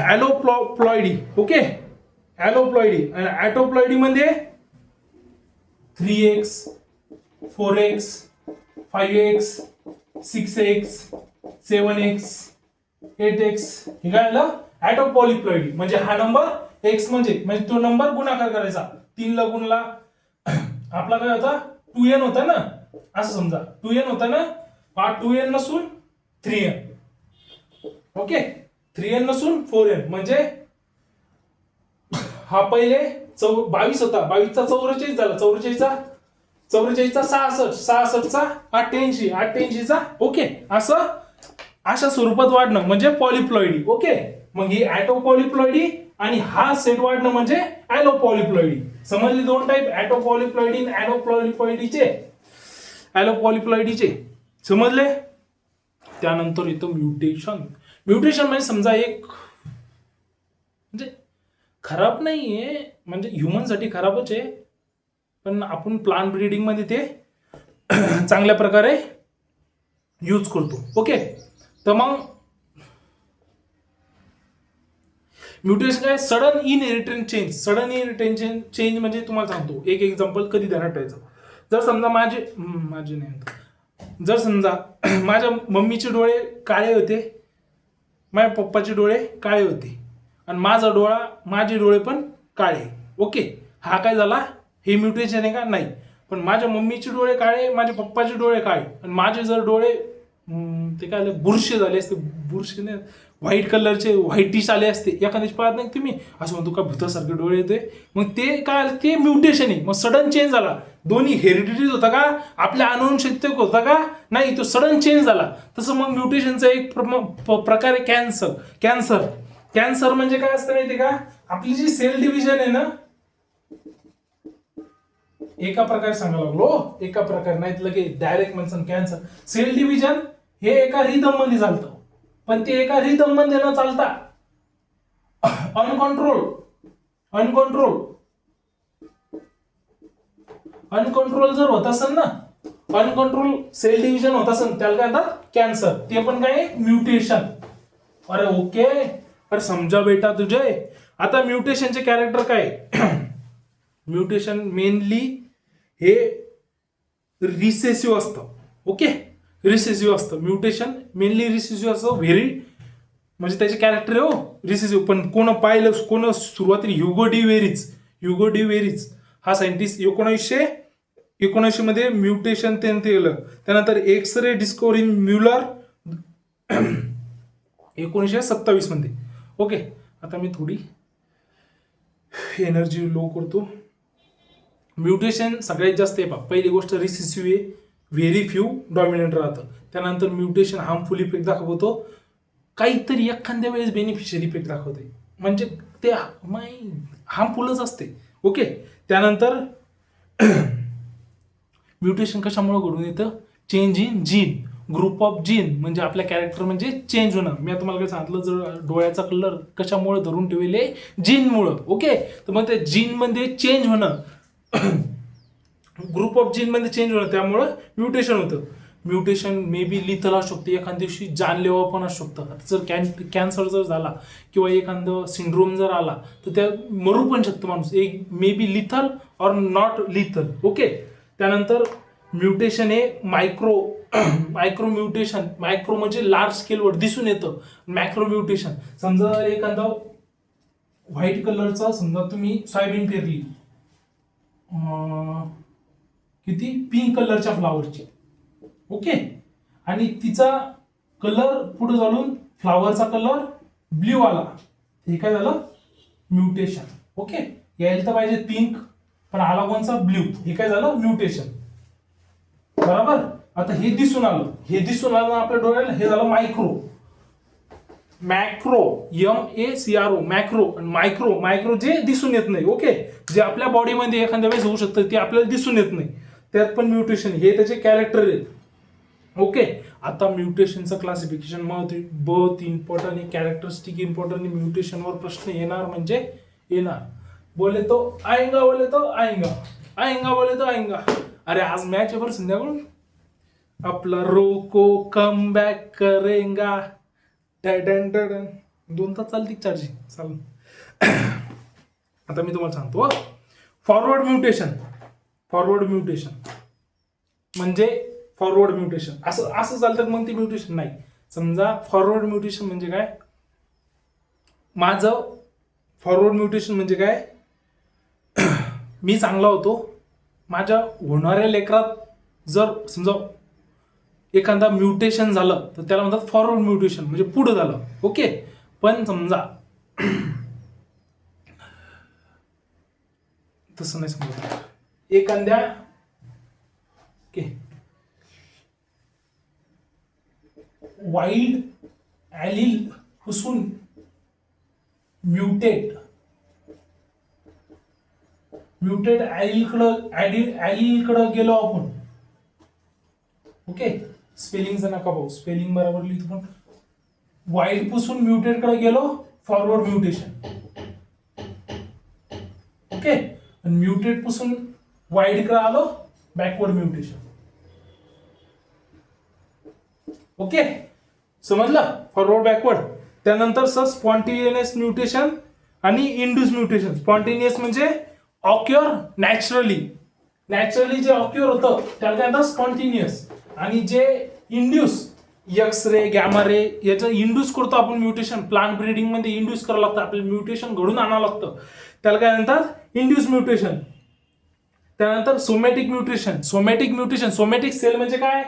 [SPEAKER 1] ॲलोप्लॉइडी. ओके, ॲलोप्लॉइडी. आणि ॲटोप्लॉइडी मध्ये 3x, 4x, 5x, 6x, 7x, 8x. हे काय आलं? ॲटोपॉलिप्लॉइडी. म्हणजे हा नंबर x म्हणजे तो नंबर गुणाकार करायचा. 3 ला गुणला आपला काय होता? 2n होता ना. असं समजा 2n होता ना. हा 2n नसून 3n. ओके, 3n नसून 4n. म्हणजे हा पहिले 22 होता, 22 चा 44 झाला, 44 चा 66, 66 चा 88, 88 चा. ओके, असं अशा स्वरूपात वाढणं म्हणजे पॉलिप्लॉइडी. ओके, मग ही ॲटोपॉलिप्लॉइडी आणि हा सेट वाढणं म्हणजे ॲलोपॉलिप्लॉइडी. समजली? 2 टाइप, ॲटोपॉलिप्लॉइडी आणि ॲलोपॉलिप्लॉइडीचे. समजले? त्यानंतर येतं म्युटेशन. म्युटेशन म्हणजे समजा एक म्हणजे खराब नाहीये, म्हणजे ह्युमन साठी खराबच आहे, पण आपण प्लांट ब्रीडिंग मध्ये ते चांगल्या प्रकारे यूज करतो. ओके, तर मग म्युटेशन काय? Sudden inheritance change. Sudden inheritance change म्हणजे तुम्हाला सांगतो एक एक्झाम्पल कधी ध्यानात ठेवायचं. जर समजा माझे नाही, जर समजा माझ्या मम्मीचे डोळे काळे होते, माझ्या पप्पाचे डोळे काळे होते, आणि माझे डोळे पण काळे. ओके, हा काय झाला? हे म्युटेशन आहे का? नाही. पण माझ्या मम्मीचे डोळे काळे, माझ्या पप्पाचे डोळे काळे, आणि माझे जर डोळे ते काय बुरशे झाले असते, बुरशे नाही, व्हाईट कलरचे व्हाईटिश आले असते, एखाद्याची पाहत नाही तुम्ही, असं म्हणतो का भूतासारखे डोळे येते, मग ते काय? ते म्युटेशन आहे. मग सडन चेंज झाला. दोन्ही हेरिडिटीज होता का? आपल्या अनुवंशिकतेत होता का? नाही, तो सडन चेंज झाला. तसं मग म्युटेशनचा एक प्रकार आहे कॅन्सर. कॅन्सर म्हणजे काय असतं माहिती का? आपली जी सेल डिव्हिजन आहे ना, एका प्रकारे सांगायला लागलो, एका प्रकारे नाही लगेच डायरेक्ट म्हणजे कॅन्सर. सेल डिव्हिजन हे एका रिदम मध्ये चालतं, पण ते एका रिदम मध्ये न चालता अनकंट्रोल जर होत असेल ना, अनकंट्रोल सेल डिव्हिजन होत असेल, त्याला काय म्हणतात? कॅन्सर. ते पण काय? म्युटेशन. अरे ओके, अरे समजा बेटा तुझे. आता म्युटेशनचे कॅरेक्टर काय? म्युटेशन मेनली हे रिसेसिव्ह असतं. ओके, रिसेसिव्ह असतं म्युटेशन, मेनली रिसेसिव्ह असतं. व्हेरी म्हणजे त्याचे कॅरेक्टर आहे हो रिसेसिव्ह. पण कोण पाहिलं, कोण सुरुवातीला ह्युगो डी वेरिज हा सायंटिस्ट 1919 मध्ये म्युटेशन त्यांनी केलं. त्यानंतर एक्स रे डिस्कव्हरी म्युलर 1927 मध्ये. ओके, आता मी थोडी एनर्जी लो करतो. म्युटेशन सगळ्यात जास्त आहे. पहिली गोष्ट रिसेसिव्ह आहे, व्हेरी फ्यू डॉमिनंट राहतं. त्यानंतर म्युटेशन हार्मफुल इफेक्ट दाखवतो, काहीतरी एखाद्या वेळेस बेनिफिशियल इफेक्ट दाखवते, म्हणजे ते हार्मफुलच असते. ओके, त्यानंतर म्युटेशन कशामुळे घडून येतं? Change in gene, group of gene, म्हणजे आपल्या कॅरेक्टर म्हणजे चेंज होणं. मी तुम्हाला काय सांगितलं, जर डोळ्याचा कलर कशामुळे धरून ठेवले? जीनमुळं. ओके, तर मग त्या जीनमध्ये चेंज होणं, ग्रुप ऑफ जीन मध्ये चेंज होणं, त्यामुळं म्युटेशन होतं. म्युटेशन मे बी लिथल असू शकते, एखाद्या दिवशी जानलेवा पण असू शकतं. जर कॅन्सर जर झाला किंवा एखादं सिंड्रोम जर आला तर त्या मरू पण शकतं माणूस. एक may be lethal or not lethal. Okay, त्यानंतर म्युटेशन हे मायक्रो म्युटेशन, मायक्रो म्हणजे लार्ज स्केलवर दिसून येतं. मॅक्रो म्युटेशन, समजा एखादा व्हाईट कलरचा, समजा तुम्ही सोयाबीन पेरली, किती पिंक कलरच्या फ्लावरची. ओके, आणि तिचा कलर पुढे चालून फ्लावरचा कलर ब्ल्यू आला, हे काय झालं? म्युटेशन. ओके, यायला तर पाहिजे पिंक, पण आला कोणचा? ब्ल्यू. हे काय झालं? म्युटेशन. बरोबर. आता हे दिसून आलं आपल्या डोळ्याला, हे झालं micro. Macro, MACRO, macro. Micro जे दिसून येत नाही. ओके, जे आपल्या बॉडीमध्ये एखाद्या वेळेस होऊ शकतं ते आपल्याला दिसून येत नाही, त्यात पण म्युटेशन. हे त्याचे कॅरेक्टर आहेत. ओके, आता म्युटेशनचं क्लासिफिकेशन बहुत इम्पॉर्टंट आहे, कॅरेक्टरिस्टिक इम्पॉर्टंट आहे. म्युटेशनवर प्रश्न येणार म्हणजे येणार. बोले तो आएगा, बोले तो आएगा, आएगा बोले तो आएगा. अरे आज मॅच आहे बरं संध्याकाळून, आपला रोको कम बॅक करेंगा. 2 तास चालते चार्जिंग, चाल. आता मी तुम्हाला सांगतो, फॉरवर्ड म्युटेशन म्हणजे फॉरवर्ड म्युटेशन असं चालतं, मग ते म्युटेशन नाही. समजा फॉरवर्ड म्युटेशन म्हणजे काय? माझं फॉरवर्ड म्युटेशन म्हणजे काय? मी चांगला होतो, माझ्या होणाऱ्या लेकरात जर समजा एखादा म्युटेशन झालं तर त्याला म्हणतात फॉरवर्ड म्युटेशन, म्हणजे पुढे झालं. ओके, पण समजा तसं नाही, समजा एखाद्या वाईल्ड ॲलिल पासून म्युटेड ॲलिलकडं गेलो आपण. ओके, स्पेलिंगचं नका भाऊ, स्पेलिंग बरोबर लिहितो, पण वाईल्ड पासून म्युटेड कडे गेलो, फॉरवर्ड म्युटेशन. ओके, म्युटेड पासून वाईल्ड कडे आलो, बॅकवर्ड म्युटेशन. ओके, समजलं? Forward backward. त्यानंतर सर स्पॉन्टेनियस म्युटेशन आणि इंड्यूस म्युटेशन. स्पॉन्टेनियस म्हणजे ऑक्युअर नॅचरली जे ऑक्युअर होतं त्याला काय म्हणतात? स्पॉन्टेनियस. आणि जे इंड्यूस, एक्स रे, गॅमा रे, याचं इंड्यूस करतो आपण म्युटेशन. प्लांट ब्रीडिंग मध्ये इंड्यूस करावं लागतं, आपल्याला म्युटेशन घडून आणावं लागतं, त्याला काय म्हणतात? Induce mutation. त्यानंतर सोमॅटिक म्युटेशन. सोमॅटिक सेल म्हणजे काय?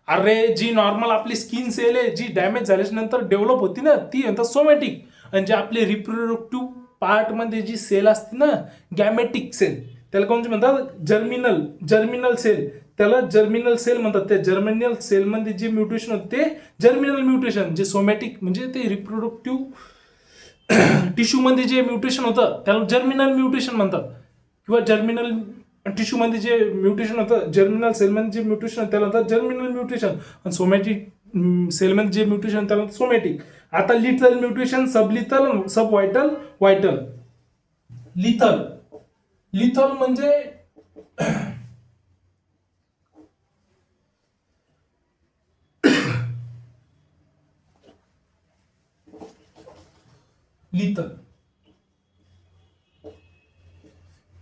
[SPEAKER 1] अरे जी नॉर्मल आपली स्किन सेल आहे, जी डॅमेज झाल्याच्या नंतर डेव्हलप होती ना, ती म्हणतात सोमॅटिक. आणि जे आपले रिप्रोडक्टिव्ह पार्ट मध्ये जी सेल असते ना, गॅमेटिक सेल, त्याला कोणते म्हणतात? Germinal cell. त्याला जर्मिनल सेल म्हणतात. त्या जर्मिनल सेल मध्ये जे म्युटेशन होते ते जर्मिनल म्युटेशन. जे सोमॅटिक म्हणजे ते रिप्रोडक्टिव्ह टिश्यू मध्ये जे म्युटेशन होतं त्याला जर्मिनल म्युटेशन म्हणतात. किंवा जर्मिनल टिश्यू मध्ये जे म्युटेशन होतं, जर्मिनल सेल मध्ये जे म्युटेशन होतं त्याला म्हणतात जर्मिनल म्युटेशन. आणि सोमॅटिक सेल मध्ये जे म्युटेशन त्याला सोमॅटिक. आता लिथल म्युटेशन, सबलिथल, सब व्हायटल. लिथल म्हणजे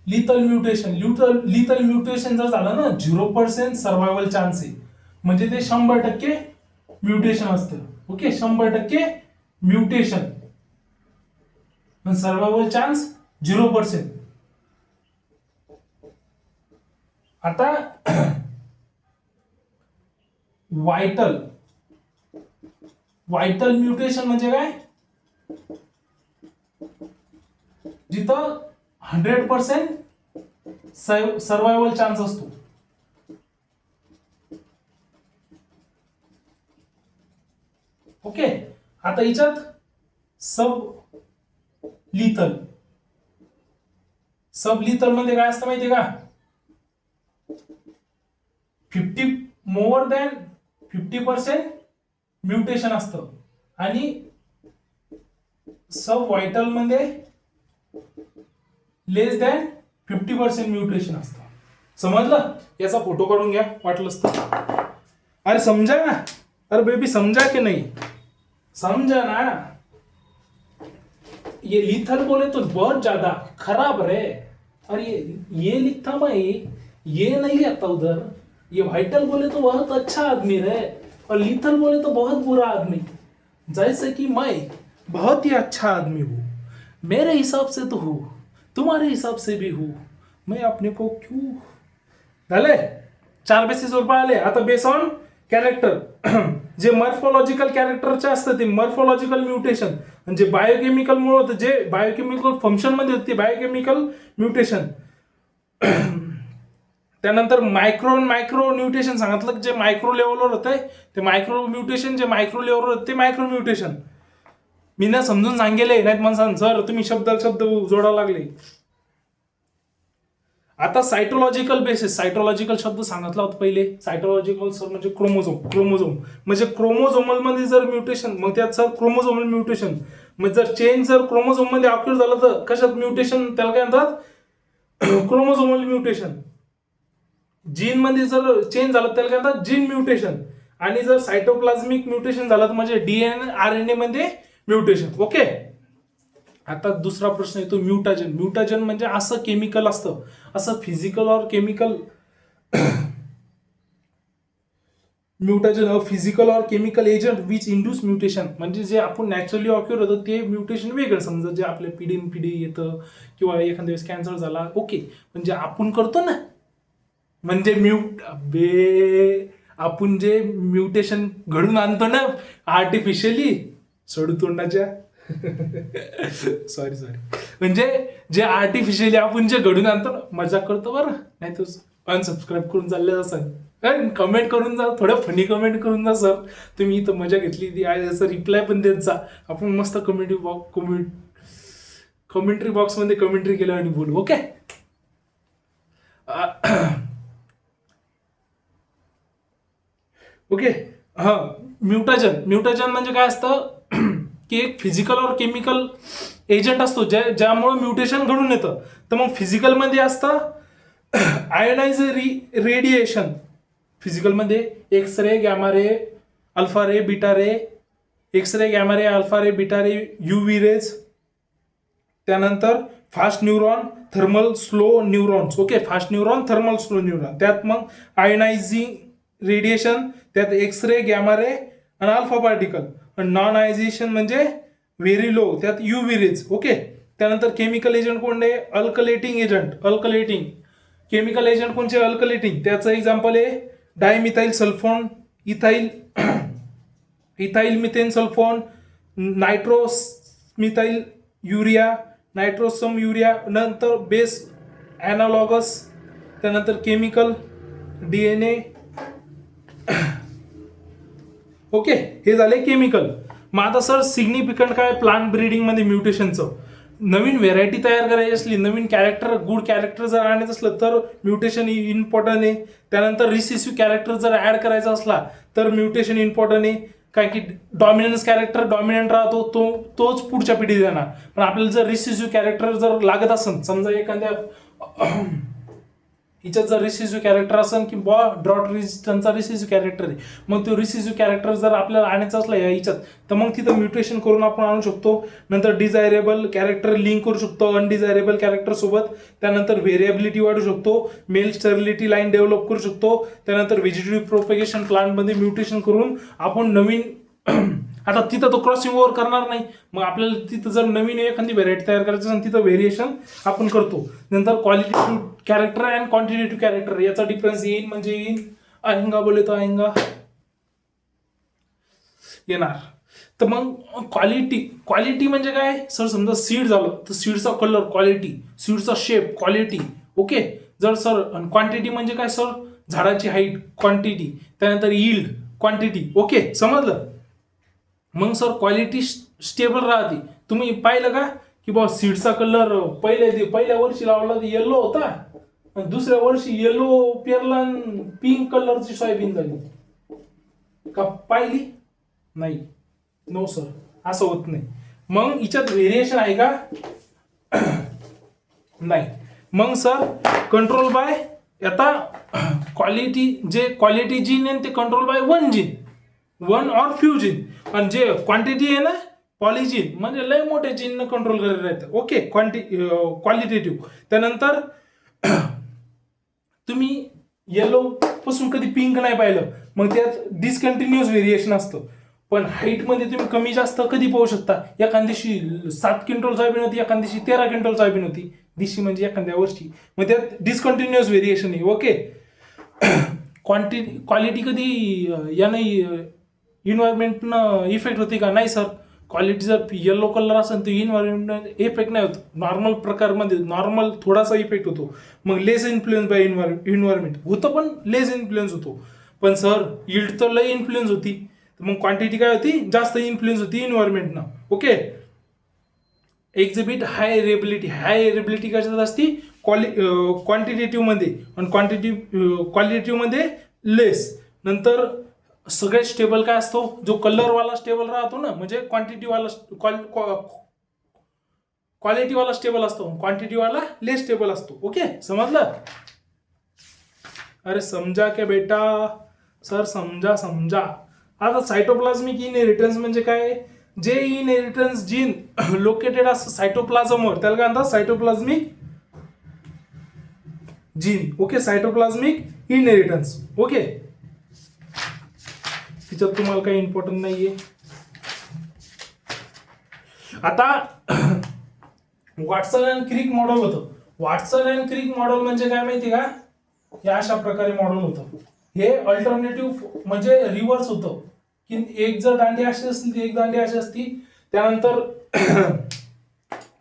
[SPEAKER 1] लिथल म्युटेशन जर झालं ना, 0% सर्वायवल चान्स आहे. म्हणजे ते 100% म्युटेशन असतं. ओके, 100% म्युटेशन, पण सर्वायवल चान्स 0%. आता व्हायटल व्हायटल म्युटेशन म्हणजे काय, जिथं 100% सर्वायवल चान्स असतो. ओके, आता याच्यात सब लिथल मध्ये काय असतं माहितीये का, 50% म्युटेशन असतं आणि सब व्हायटल मध्ये लेस दॅन 50% म्युटेशन असतं. समजलं? याचा फोटो काढून घ्या वाटलंच तर. अरे समझा ना, अरे बेबी समझा कि नहीं, समझा ना. ये लिथल बोले तो बहुत ज्यादा खराब रे. और ये लिखता मैं, ये नहीं आता उधर. ये वाइटल बोले तो बहुत अच्छा आदमी रे, और लिथल बोले तो बहुत बुरा आदमी. जैसे कि मैं बहुत ही अच्छा आदमी हूँ, मेरे हिसाब से तो हूँ, तुम्हारे हिसाब से भी हूँ. मैं अपने को क्यों झाले 4 बेसिस वर आले. आता बेस ऑन कॅरेक्टर जे मॉर्फोलॉजिकल कॅरेक्टरचे असतं ते मॉर्फोलॉजिकल म्युटेशन, म्हणजे बायोकेमिकल मुळे होतं, जे बायोकेमिकल फंक्शन मध्ये होते बायोकेमिकल म्युटेशन. त्यानंतर मायक्रो म्युटेशन सांगितलं, जे मायक्रो लेवलवर होतंय ते मायक्रो म्युटेशन, जे मायक्रो लेवलवर होते ते मायक्रो म्युटेशन. मी ना समजून सांगेले, नाहीत मला सर तुम्ही शब्द जोडा लागले. आता सायटोलॉजिकल बेसिस, सायटोलॉजिकल शब्द सांगितला होता पहिले. सायटोलॉजिकल सर म्हणजे क्रोमोझोम म्हणजे क्रोमोझोमल मध्ये जर म्युटेशन, मग त्यात सर क्रोमोझोमल म्युटेशन, मग जर चेंज जर क्रोमोझोम मध्ये ऑक्युर झालं तर कशात म्युटेशन, त्याला काय म्हणतात क्रोमोझोमल म्युटेशन. जीन मध्ये जर चेंज झालं त्याला काय म्हणतात जीन म्युटेशन. आणि जर सायटोप्लाझ्मिक म्युटेशन झालं तर म्हणजे डीएनए आरएनए मध्ये म्युटेशन. ओके, आता दुसरा प्रश्न येतो म्युटाजन. म्युटाजन म्हणजे असं केमिकल असतं, असं फिजिकल और केमिकल म्युटाजन फिजिकल और chemical agent which induce mutation, म्हणजे जे आपण नॅचरली ऑक्युर होतं ते म्युटेशन वेगळं. समजा जे आपल्या पिढी येतं किंवा एखाद्या वेळेस कॅन्सर झाला, ओके, म्हणजे आपण करतो ना, म्हणजे आपण जे म्युटेशन घडून आणतो ना आर्टिफिशियली सोडतोंडाच्या सॉरी म्हणजे जे आर्टिफिशियली आपण जे घडून आणतो ना, मजा करतो बरं, नाही तर अनसबस्क्राईब करून चालले असं, कमेंट करून जा, थोडं फनी कमेंट करून जा सर, तुम्ही इथं मजा घेतली ती याचा रिप्लाय पण देत जा. आपण मस्त कमेंट्री बॉक्समध्ये कमेंट्री केलं आणि बोलू. Okay, okay. हा, म्युटाजन म्हणजे काय असतं की एक फिजिकल और केमिकल एजंट असतो ज्यामुळे म्युटेशन घडून येतं. तर मग फिजिकल मध्ये असतं आयोनाइज रेडिएशन, फिजिकल मध्ये एक्स रे, गॅमा रे, अल्फा रे, बीटा रे, एक्स रे, गॅमा रे, अल्फा रे, बीटा रे, UV रेज. त्यानंतर fast neuron, thermal slow neurons. Okay, fast neuron, thermal slow neuron. त्यात मग आयोनायझिंग रेडिएशन, त्यात एक्स रे, गॅमा रे आणि alpha particle. Non आयझेशन म्हणजे very low, त्यात UV raise. Okay, त्यानंतर chemical agent कोणते, अल्कलेटिंग agent. Chemical agent कोणते, अल्कलेटिंग. त्याचं एक्झाम्पल आहे dimethyl sulphone, ethyl methane sulphone, nitromethyl urea, nitroso urea. नंतर बेस ॲनालॉगस, त्यानंतर केमिकल DNA. ओके, हे झाले केमिकल. मग आता सर सिग्निफिकंट काय प्लांट ब्रीडिंग मध्ये म्युटेशनचं, नवीन व्हेरायटी तयार करायची असली, नवीन कॅरेक्टर, गुड कॅरेक्टर जर आणायचं असलं तर म्युटेशन इम्पॉर्टंट आहे. त्यानंतर रिसेसिव्ह कॅरेक्टर जर ऍड करायचा असला तर म्युटेशन इम्पॉर्टंट आहे. काय की डॉमिनन्स कॅरेक्टर डॉमिनंट राहतो, तोच पुढच्या पिढीत येणार. पण आपल्याला जर रिसेसिव्ह कॅरेक्टर जर लागत असेल, समजा एखाद्या हिच्यात जर रिसेसिव्ह कॅरेक्टर असेल की ड्रॉट रेजिस्टन्सचा रिसेसिव्ह कॅरेक्टर आहे, मग तो रिसेसिव्ह कॅरेक्टर जर आपल्याला आणायचा असला या हिच्यात, तर मग तिथं म्युटेशन करून आपण आणू शकतो. नंतर डिझायरेबल कॅरेक्टर लिंक करू शकतो अनडिझायरेबल कॅरेक्टर सोबत. त्यानंतर व्हेरिएबिलिटी वाढू शकतो, मेल स्टॅबिलिटी लाईन डेव्हलप करू शकतो. त्यानंतर व्हेजिटेटिव्ह प्रोपेगेशन प्लांटमध्ये म्युटेशन करून आपण नवीन आता तिथं तो क्रॉसिंग ओव्हर करणार नाही, मग आपल्याला तिथं जर नवीन एखादी व्हेरायटी तयार करायची असेल तिथं व्हेरिएशन आपण करतो. नंतर qualitative character and quantitative character याचा डिफरन्स येईल, म्हणजे येईल आएंगा बोले तो आएंगा येणार. तर मग क्वालिटी म्हणजे काय सर, समजा सीड झालं तर सीडचा कलर क्वालिटी, सीडचा शेप क्वालिटी. ओके. जर सर क्वांटिटी म्हणजे काय सर, झाडाची हाईट क्वांटिटी, त्यानंतर यील्ड क्वांटिटी. ओके, समजलं. मग सर क्वालिटी स्टेबल राहते. तुम्ही पाहिलं का की बा सीडचा कलर पहिल्या वर्षी लावला तर येल्लो होता, आणि दुसऱ्या वर्षी येल्लो पेरला, पिंक कलरची सोयाबीन झाली का? पाहिली नाही. नो सर, असं होत नाही. मग हिच्यात व्हेरिएशन आहे का? नाही. मग सर कंट्रोल बाय, आता क्वालिटी जीन आहे ते कंट्रोल बाय वन और फ्यू जीन, आणि जे क्वांटिटी आहे ना पॉलिजीन म्हणजे लय मोठे जीन कंट्रोल करत राहतं. Okay, qualitative. त्यानंतर तुम्ही येलो पासून कधी पिंक नाही पाहिलं, मग त्यात डिसकंटिन्युअस व्हेरिएशन असतं. पण हाईटमध्ये तुम्ही कमी जास्त कधी पाहू शकता. एखाद दिवशी 7 क्विंटल सोयाबीन होती, एखाद दिवशी 13 क्विंटल सोयाबीन होती. दिवशी म्हणजे एखाद्या वर्षी, मग त्यात डिसकंटिन्युअस व्हेरिएशन आहे. ओके. क्वालिटी कधी यानं इन्व्हायरमेंटनं इफेक्ट होते का? नाही सर. क्वालिटी जर येलो कलर असेल तर इन्व्हायरमेंट इफेक्ट नाही होत. नॉर्मल प्रकारमध्ये नॉर्मल थोडासा इफेक्ट होतो. मग लेस इन्फ्लुएन्स बाय इन्व्हायरमेंट होतं, पण लेस इन्फ्लुएन्स होतो. पण सर यील्ड तर लय इन्फ्लुएन्स होती. मग क्वांटिटी काय होती? जास्त इन्फ्लुएन्स होती इन्व्हायरमेंटनं. ओके. एक्झिबिट हाय रेबिलिटी कशात असती? क्वांटिटेटिव्ह मध्ये, आणि क्वालिटेटिव्ह मध्ये लेस. नंतर सगळ्यात स्टेबल काय असतो? जो कलरवाला स्टेबल राहतो ना, म्हणजे क्वालिटीवाला स्टेबल असतो, क्वांटिटीवाला लेस स्टेबल असतो. ओके, समजलं? अरे समजा क्या बेटा? सर समजा. आता सायटोप्लाझमिक इनहेरिटन्स म्हणजे काय? जे इनहेरिटन्स जीन लोकेटेड असतं सायटोप्लाझमवर त्याला काय म्हणतात? Cytoplasmic gene. Okay, cytoplasmic inheritance. Okay, तिच्यात तुम्हाला काही इम्पॉर्टंट नाहीये. आता वॉटसन अँड क्रिक मॉडेल होतं. वॉटसन अँड क्रिक मॉडेल म्हणजे काय माहिती का? हे अशा प्रकारे मॉडेल होतं. हे अल्टरनेटिव्ह म्हणजे रिव्हर्स होतं, की एक जर दांडी अशी असली तर एक दांडी अशी असती. त्यानंतर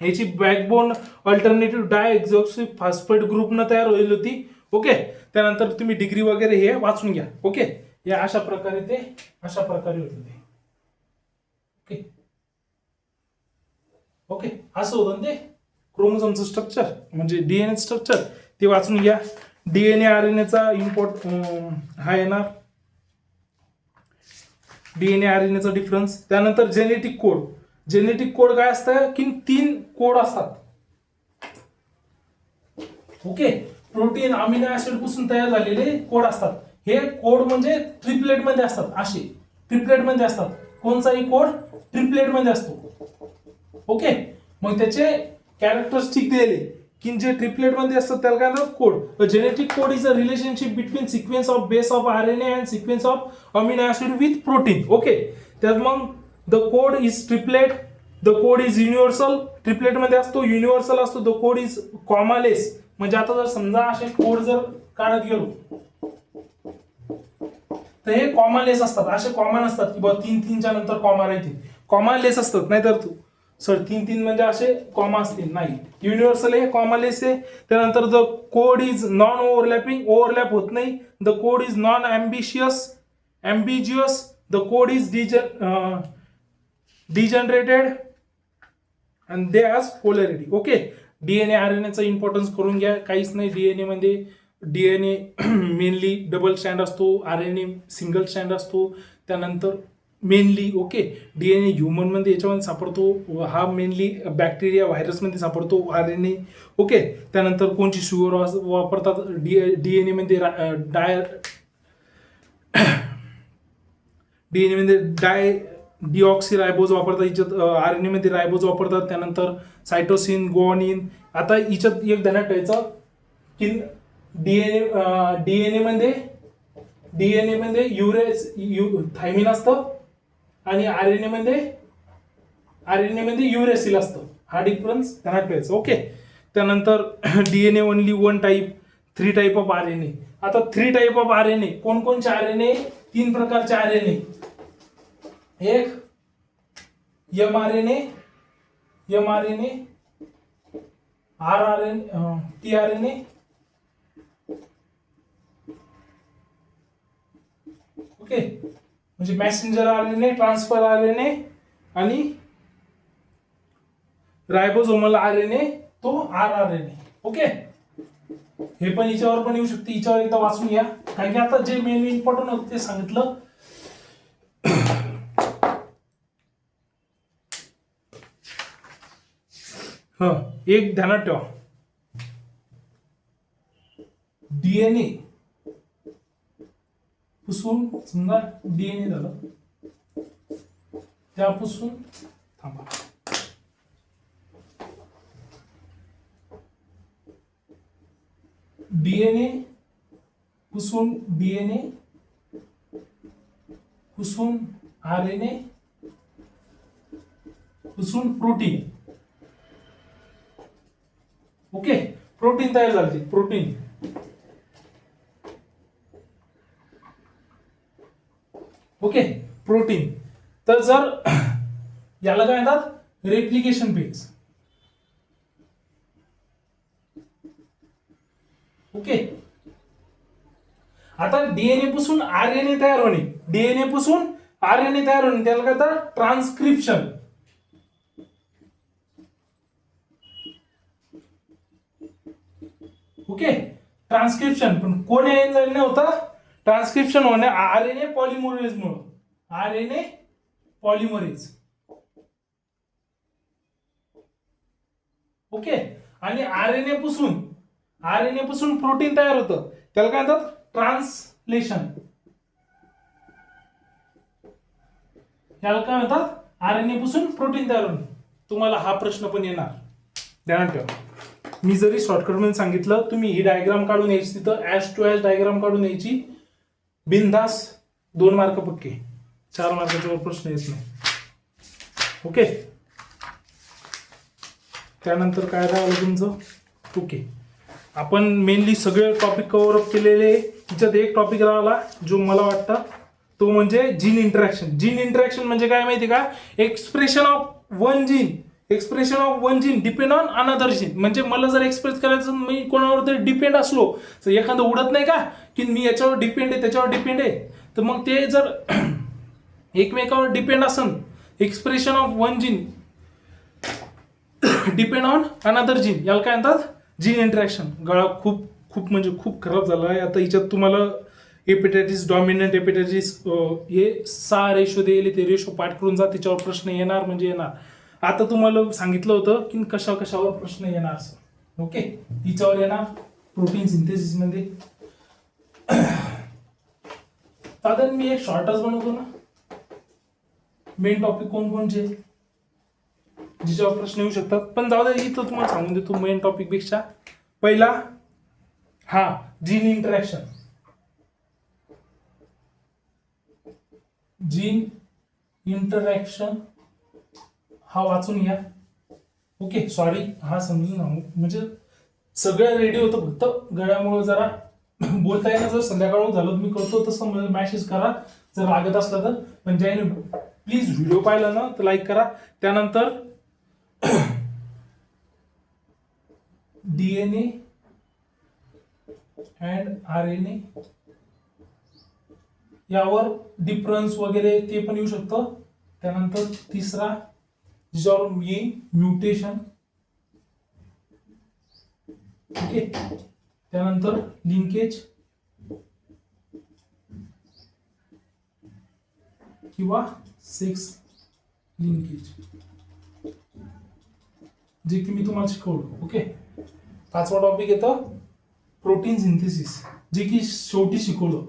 [SPEAKER 1] याची बॅकबोन अल्टरनेटिव्ह डायएक्झॉक्सी फॉस्फेट ग्रुपनं तयार होईल होती. ओके. त्यानंतर तुम्ही डिग्री वगैरे हे वाचून घ्या. ओके. हे अशा प्रकारे होतं ते. ओके, असं होतं ते क्रोमोझोमचं स्ट्रक्चर म्हणजे डीएनए स्ट्रक्चर, ते वाचून घ्या. डीएनए आरएनएचा हा येणार, डीएनए आरएनएचा डिफरन्स. त्यानंतर जेनेटिक कोड काय असतं? की 3 कोड असतात. ओके, प्रोटीन अमिनो ऍसिड पासून तयार झालेले कोड असतात. हे कोड म्हणजे ट्रिपलेट मध्ये असतात. असे ट्रिपलेट मध्ये असतात. कोणताही कोड ट्रिपलेट मध्ये असतो. ओके, मग त्याचे कॅरेक्टरिस्टिक दिले की जे ट्रिपलेट मध्ये असतात त्याला काय म्हणतात? Code. Genetic code is a relationship between sequence of base of RNA and sequence of amino acid with protein. Okay, त्यात मग the code is triplet, the code is universal. Triplet मध्ये असतो, युनिव्हर्सल असतो. The code is commaless. म्हणजे आता जर समजा असे कोड जर काढत गेलो तर हे कॉमालेस असतात. असे कॉमन असतात की बा 3-3च्या नंतर कॉमा राहतील. कॉमालेस असतात. नाहीतर तू सर 3-3 म्हणजे असे कॉमा असतील. नाही, युनिव्हर्सल आहे, कॉमालेस आहे. त्यानंतर the code is non overlapping, overlap होत नाही. The code is non ambiguous. The code is degenerated and they has polarity. Okay, DNA आरएनएचा इम्पॉर्टन्स करून घ्या. काहीच नाही. डीएनए मेनली डबल स्टँड असतो, आरएनए सिंगल स्टँड असतो. त्यानंतर मेनली ओके डीएनए ह्युमन मध्ये याच्यामध्ये सापडतो. हा मेनली बॅक्टेरिया व्हायरसमध्ये सापडतो आरएनए. ओके, त्यानंतर कोणची शुगर वापरतात डीएनए मध्ये? डिऑक्सी रायबोज वापरतात. हिच्यात आरएनए मध्ये रायबोज वापरतात. त्यानंतर सायटोसिन, गुआनिन. आता हिच्यात एक ध्यानात ठेवायचं की डीएनए मध्ये थायमिन असतं आणि आरएनए मध्ये युरेसिल असतं. हा डिफरन्स ध्यानात ठेवायचा. ओके, त्यानंतर DNA only 1 type, 3 type of RNA. आता 3 टाईप ऑफ आरएनए कोणकोणचे? आरएनए 3 प्रकारचे आरएनए. एक mRNA, tRNA, ओके, म्हणजे मॅसेंजर आरएनए, ट्रान्सफर आरएनए आणि रायबोझोमल आरएनए तो आरआरएनए. ओके, हे पण हिच्यावर पण येऊ शकते. हिच्यावर एकदा वाचून घ्या, कारण की आता जे मेन इम्पॉर्टंट होतं ते सांगितलं. एक ध्यानात ठेवा, डीएनए पुसून, समजा डीएनए झालं, त्यापासून थांबा, डीएनए पुसून आरएनए पुसून प्रोटीन. ओके, प्रोटीन तयार झाले, प्रोटीन. Okay, protein. तर जर याला काय म्हणतात, रेप्लिकेशन पेज. ओके, आता डीएनए पासून आरएनए तयार होणे, डीएनए पासून आरएनए तयार होणे, त्याला काय म्हणतात, ट्रान्सक्रिप्शन. Okay, transcription. पण कोण एन्झाईम होता ट्रान्सक्रिप्शन होणे, आरएनए पॉलिमरेज मुळे, आरएनए पॉलिमरेज. ओके, आणि आरएनए पासून प्रोटीन तयार होतं, त्याला काय म्हणतात, ट्रान्सलेशन. याला काय म्हणतात, आरएनए पासून प्रोटीन तयार होणे. तुम्हाला हा प्रश्न पण येणार, ध्यानात ठेवा. मी जरी शॉर्टकट मध्ये सांगितलं, तुम्ही ही डायग्राम काढून यायची, तिथं ऍश टू ऍश डायग्राम काढून यायची, बिनधास. 2 मार्क पक्के, 4 मार्काच्या वर प्रश्न येत नाही. ओके, त्यानंतर काय राहिलं तुमचं. ओके, आपण मेनली सगळे टॉपिक कव्हर अप केलेले. तिच्यात एक टॉपिक राहिला जो मला वाटतं तो म्हणजे जीन इंटरॅक्शन. जीन इंटरॅक्शन म्हणजे काय माहिती का, expression of one gene depend on another gene. म्हणजे मला जर एक्सप्रेस करायचं, मी कोणावर तरी डिपेंड असलो, तर एखादं उडत नाही का की मी याच्यावर डिपेंड आहे, त्याच्यावर डिपेंड आहे, तर मग ते जर एकमेकावर डिपेंड असन, expression of one gene depend on another gene, याला काय म्हणतात, जीन इंटरॅक्शन. गळा खूप म्हणजे खूप खराब झाला आहे. आता हिच्यात तुम्हाला हेपेटायटिस, डॉमिनंट हेपेटायटिस, हे 6 रेशो दिले, ते रेशो पाठ करून जा, त्याच्यावर प्रश्न येणार म्हणजे येणार. आता तुम्हाला सांगितलं होतं की कशावर प्रश्न येणार असं. ओके, हिच्यावर येणार, प्रोटीन सिंथेसिस मध्ये. साधारण मी एक शॉर्टच बनवतो ना, मेन टॉपिक कोणकोणचे जिच्यावर प्रश्न येऊ शकतात. पण जाऊ दे, इथं तुम्हाला सांगून देतो मेन टॉपिक पेक्षा. पहिला जीन इंटरॅक्शन. जीन इंटरॅक्शन हा वाचून घ्या. ओके, सॉरी, हा समजून सांगू, म्हणजे सगळं रेडी होतं, फक्त गळ्यामुळे जरा बोलता येणं. जर संध्याकाळ झालं मी करतो तसं मॅसेज करा जर लागत असलं तर. पण ज्याने प्लीज व्हिडिओ पाहिला ना तर लाईक करा. त्यानंतर डीएनए अँड आरएनए यावर डिफरन्स वगैरे ते पण येऊ शकतं. त्यानंतर तिसरा ज्यावर येईल म्युटेशन. ओके, त्यानंतर लिंकेज किंवा सेक्स लिंकेज, जे की मी तुम्हाला शिकवलं. ओके, 5वा टॉपिक येतं प्रोटीन सिंथेसिस, जे की शेवटी शिकवलं.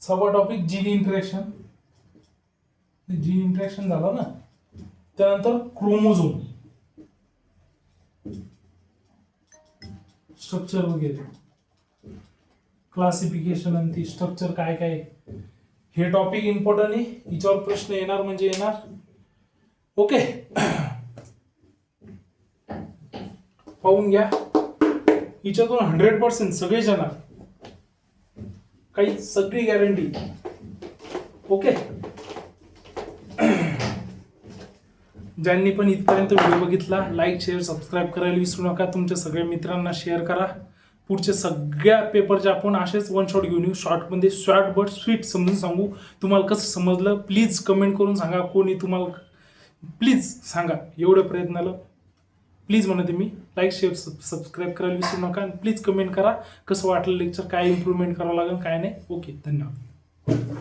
[SPEAKER 1] सहावा topic gene interaction. Gene interaction झालं ना, त्यानंतर क्रोमोझोम स्ट्रक्चर वगैरे, क्लासिफिकेशन आणि ती स्ट्रक्चर काय काय, हे टॉपिक इम्पॉर्टंट आहे. हिच्यावर प्रश्न येणार म्हणजे येणार. ओके, पाहून घ्या. हिच्यातून 100% सगळेच येणार. काही सगळी गॅरंटी. ओके. ज्यांनी पण इथपर्यंत व्हिडिओ बघितला, लाईक शेअर सबस्क्राईब करायला विसरू नका. तुमच्या सगळ्या मित्रांना शेअर करा. पुढचे सगळ्या पेपरचे आपण असेच वन शॉट घेऊन येऊ. शॉर्टमध्ये शॉर्ट बट स्वीट समजून सांगू. तुम्हाला कसं समजलं प्लीज कमेंट करून सांगा. कोणी तुम्हाला प्लीज सांगा. एवढ्या प्रयत्नाला प्लीज म्हणते मी. लाईक शेअर सबस्क्राईब करायला विसरू नका. आणि प्लीज कमेंट करा कसं वाटलं लेक्चर, काय इम्प्रूव्हमेंट करावं लागेल काय नाही. ओके, धन्यवाद.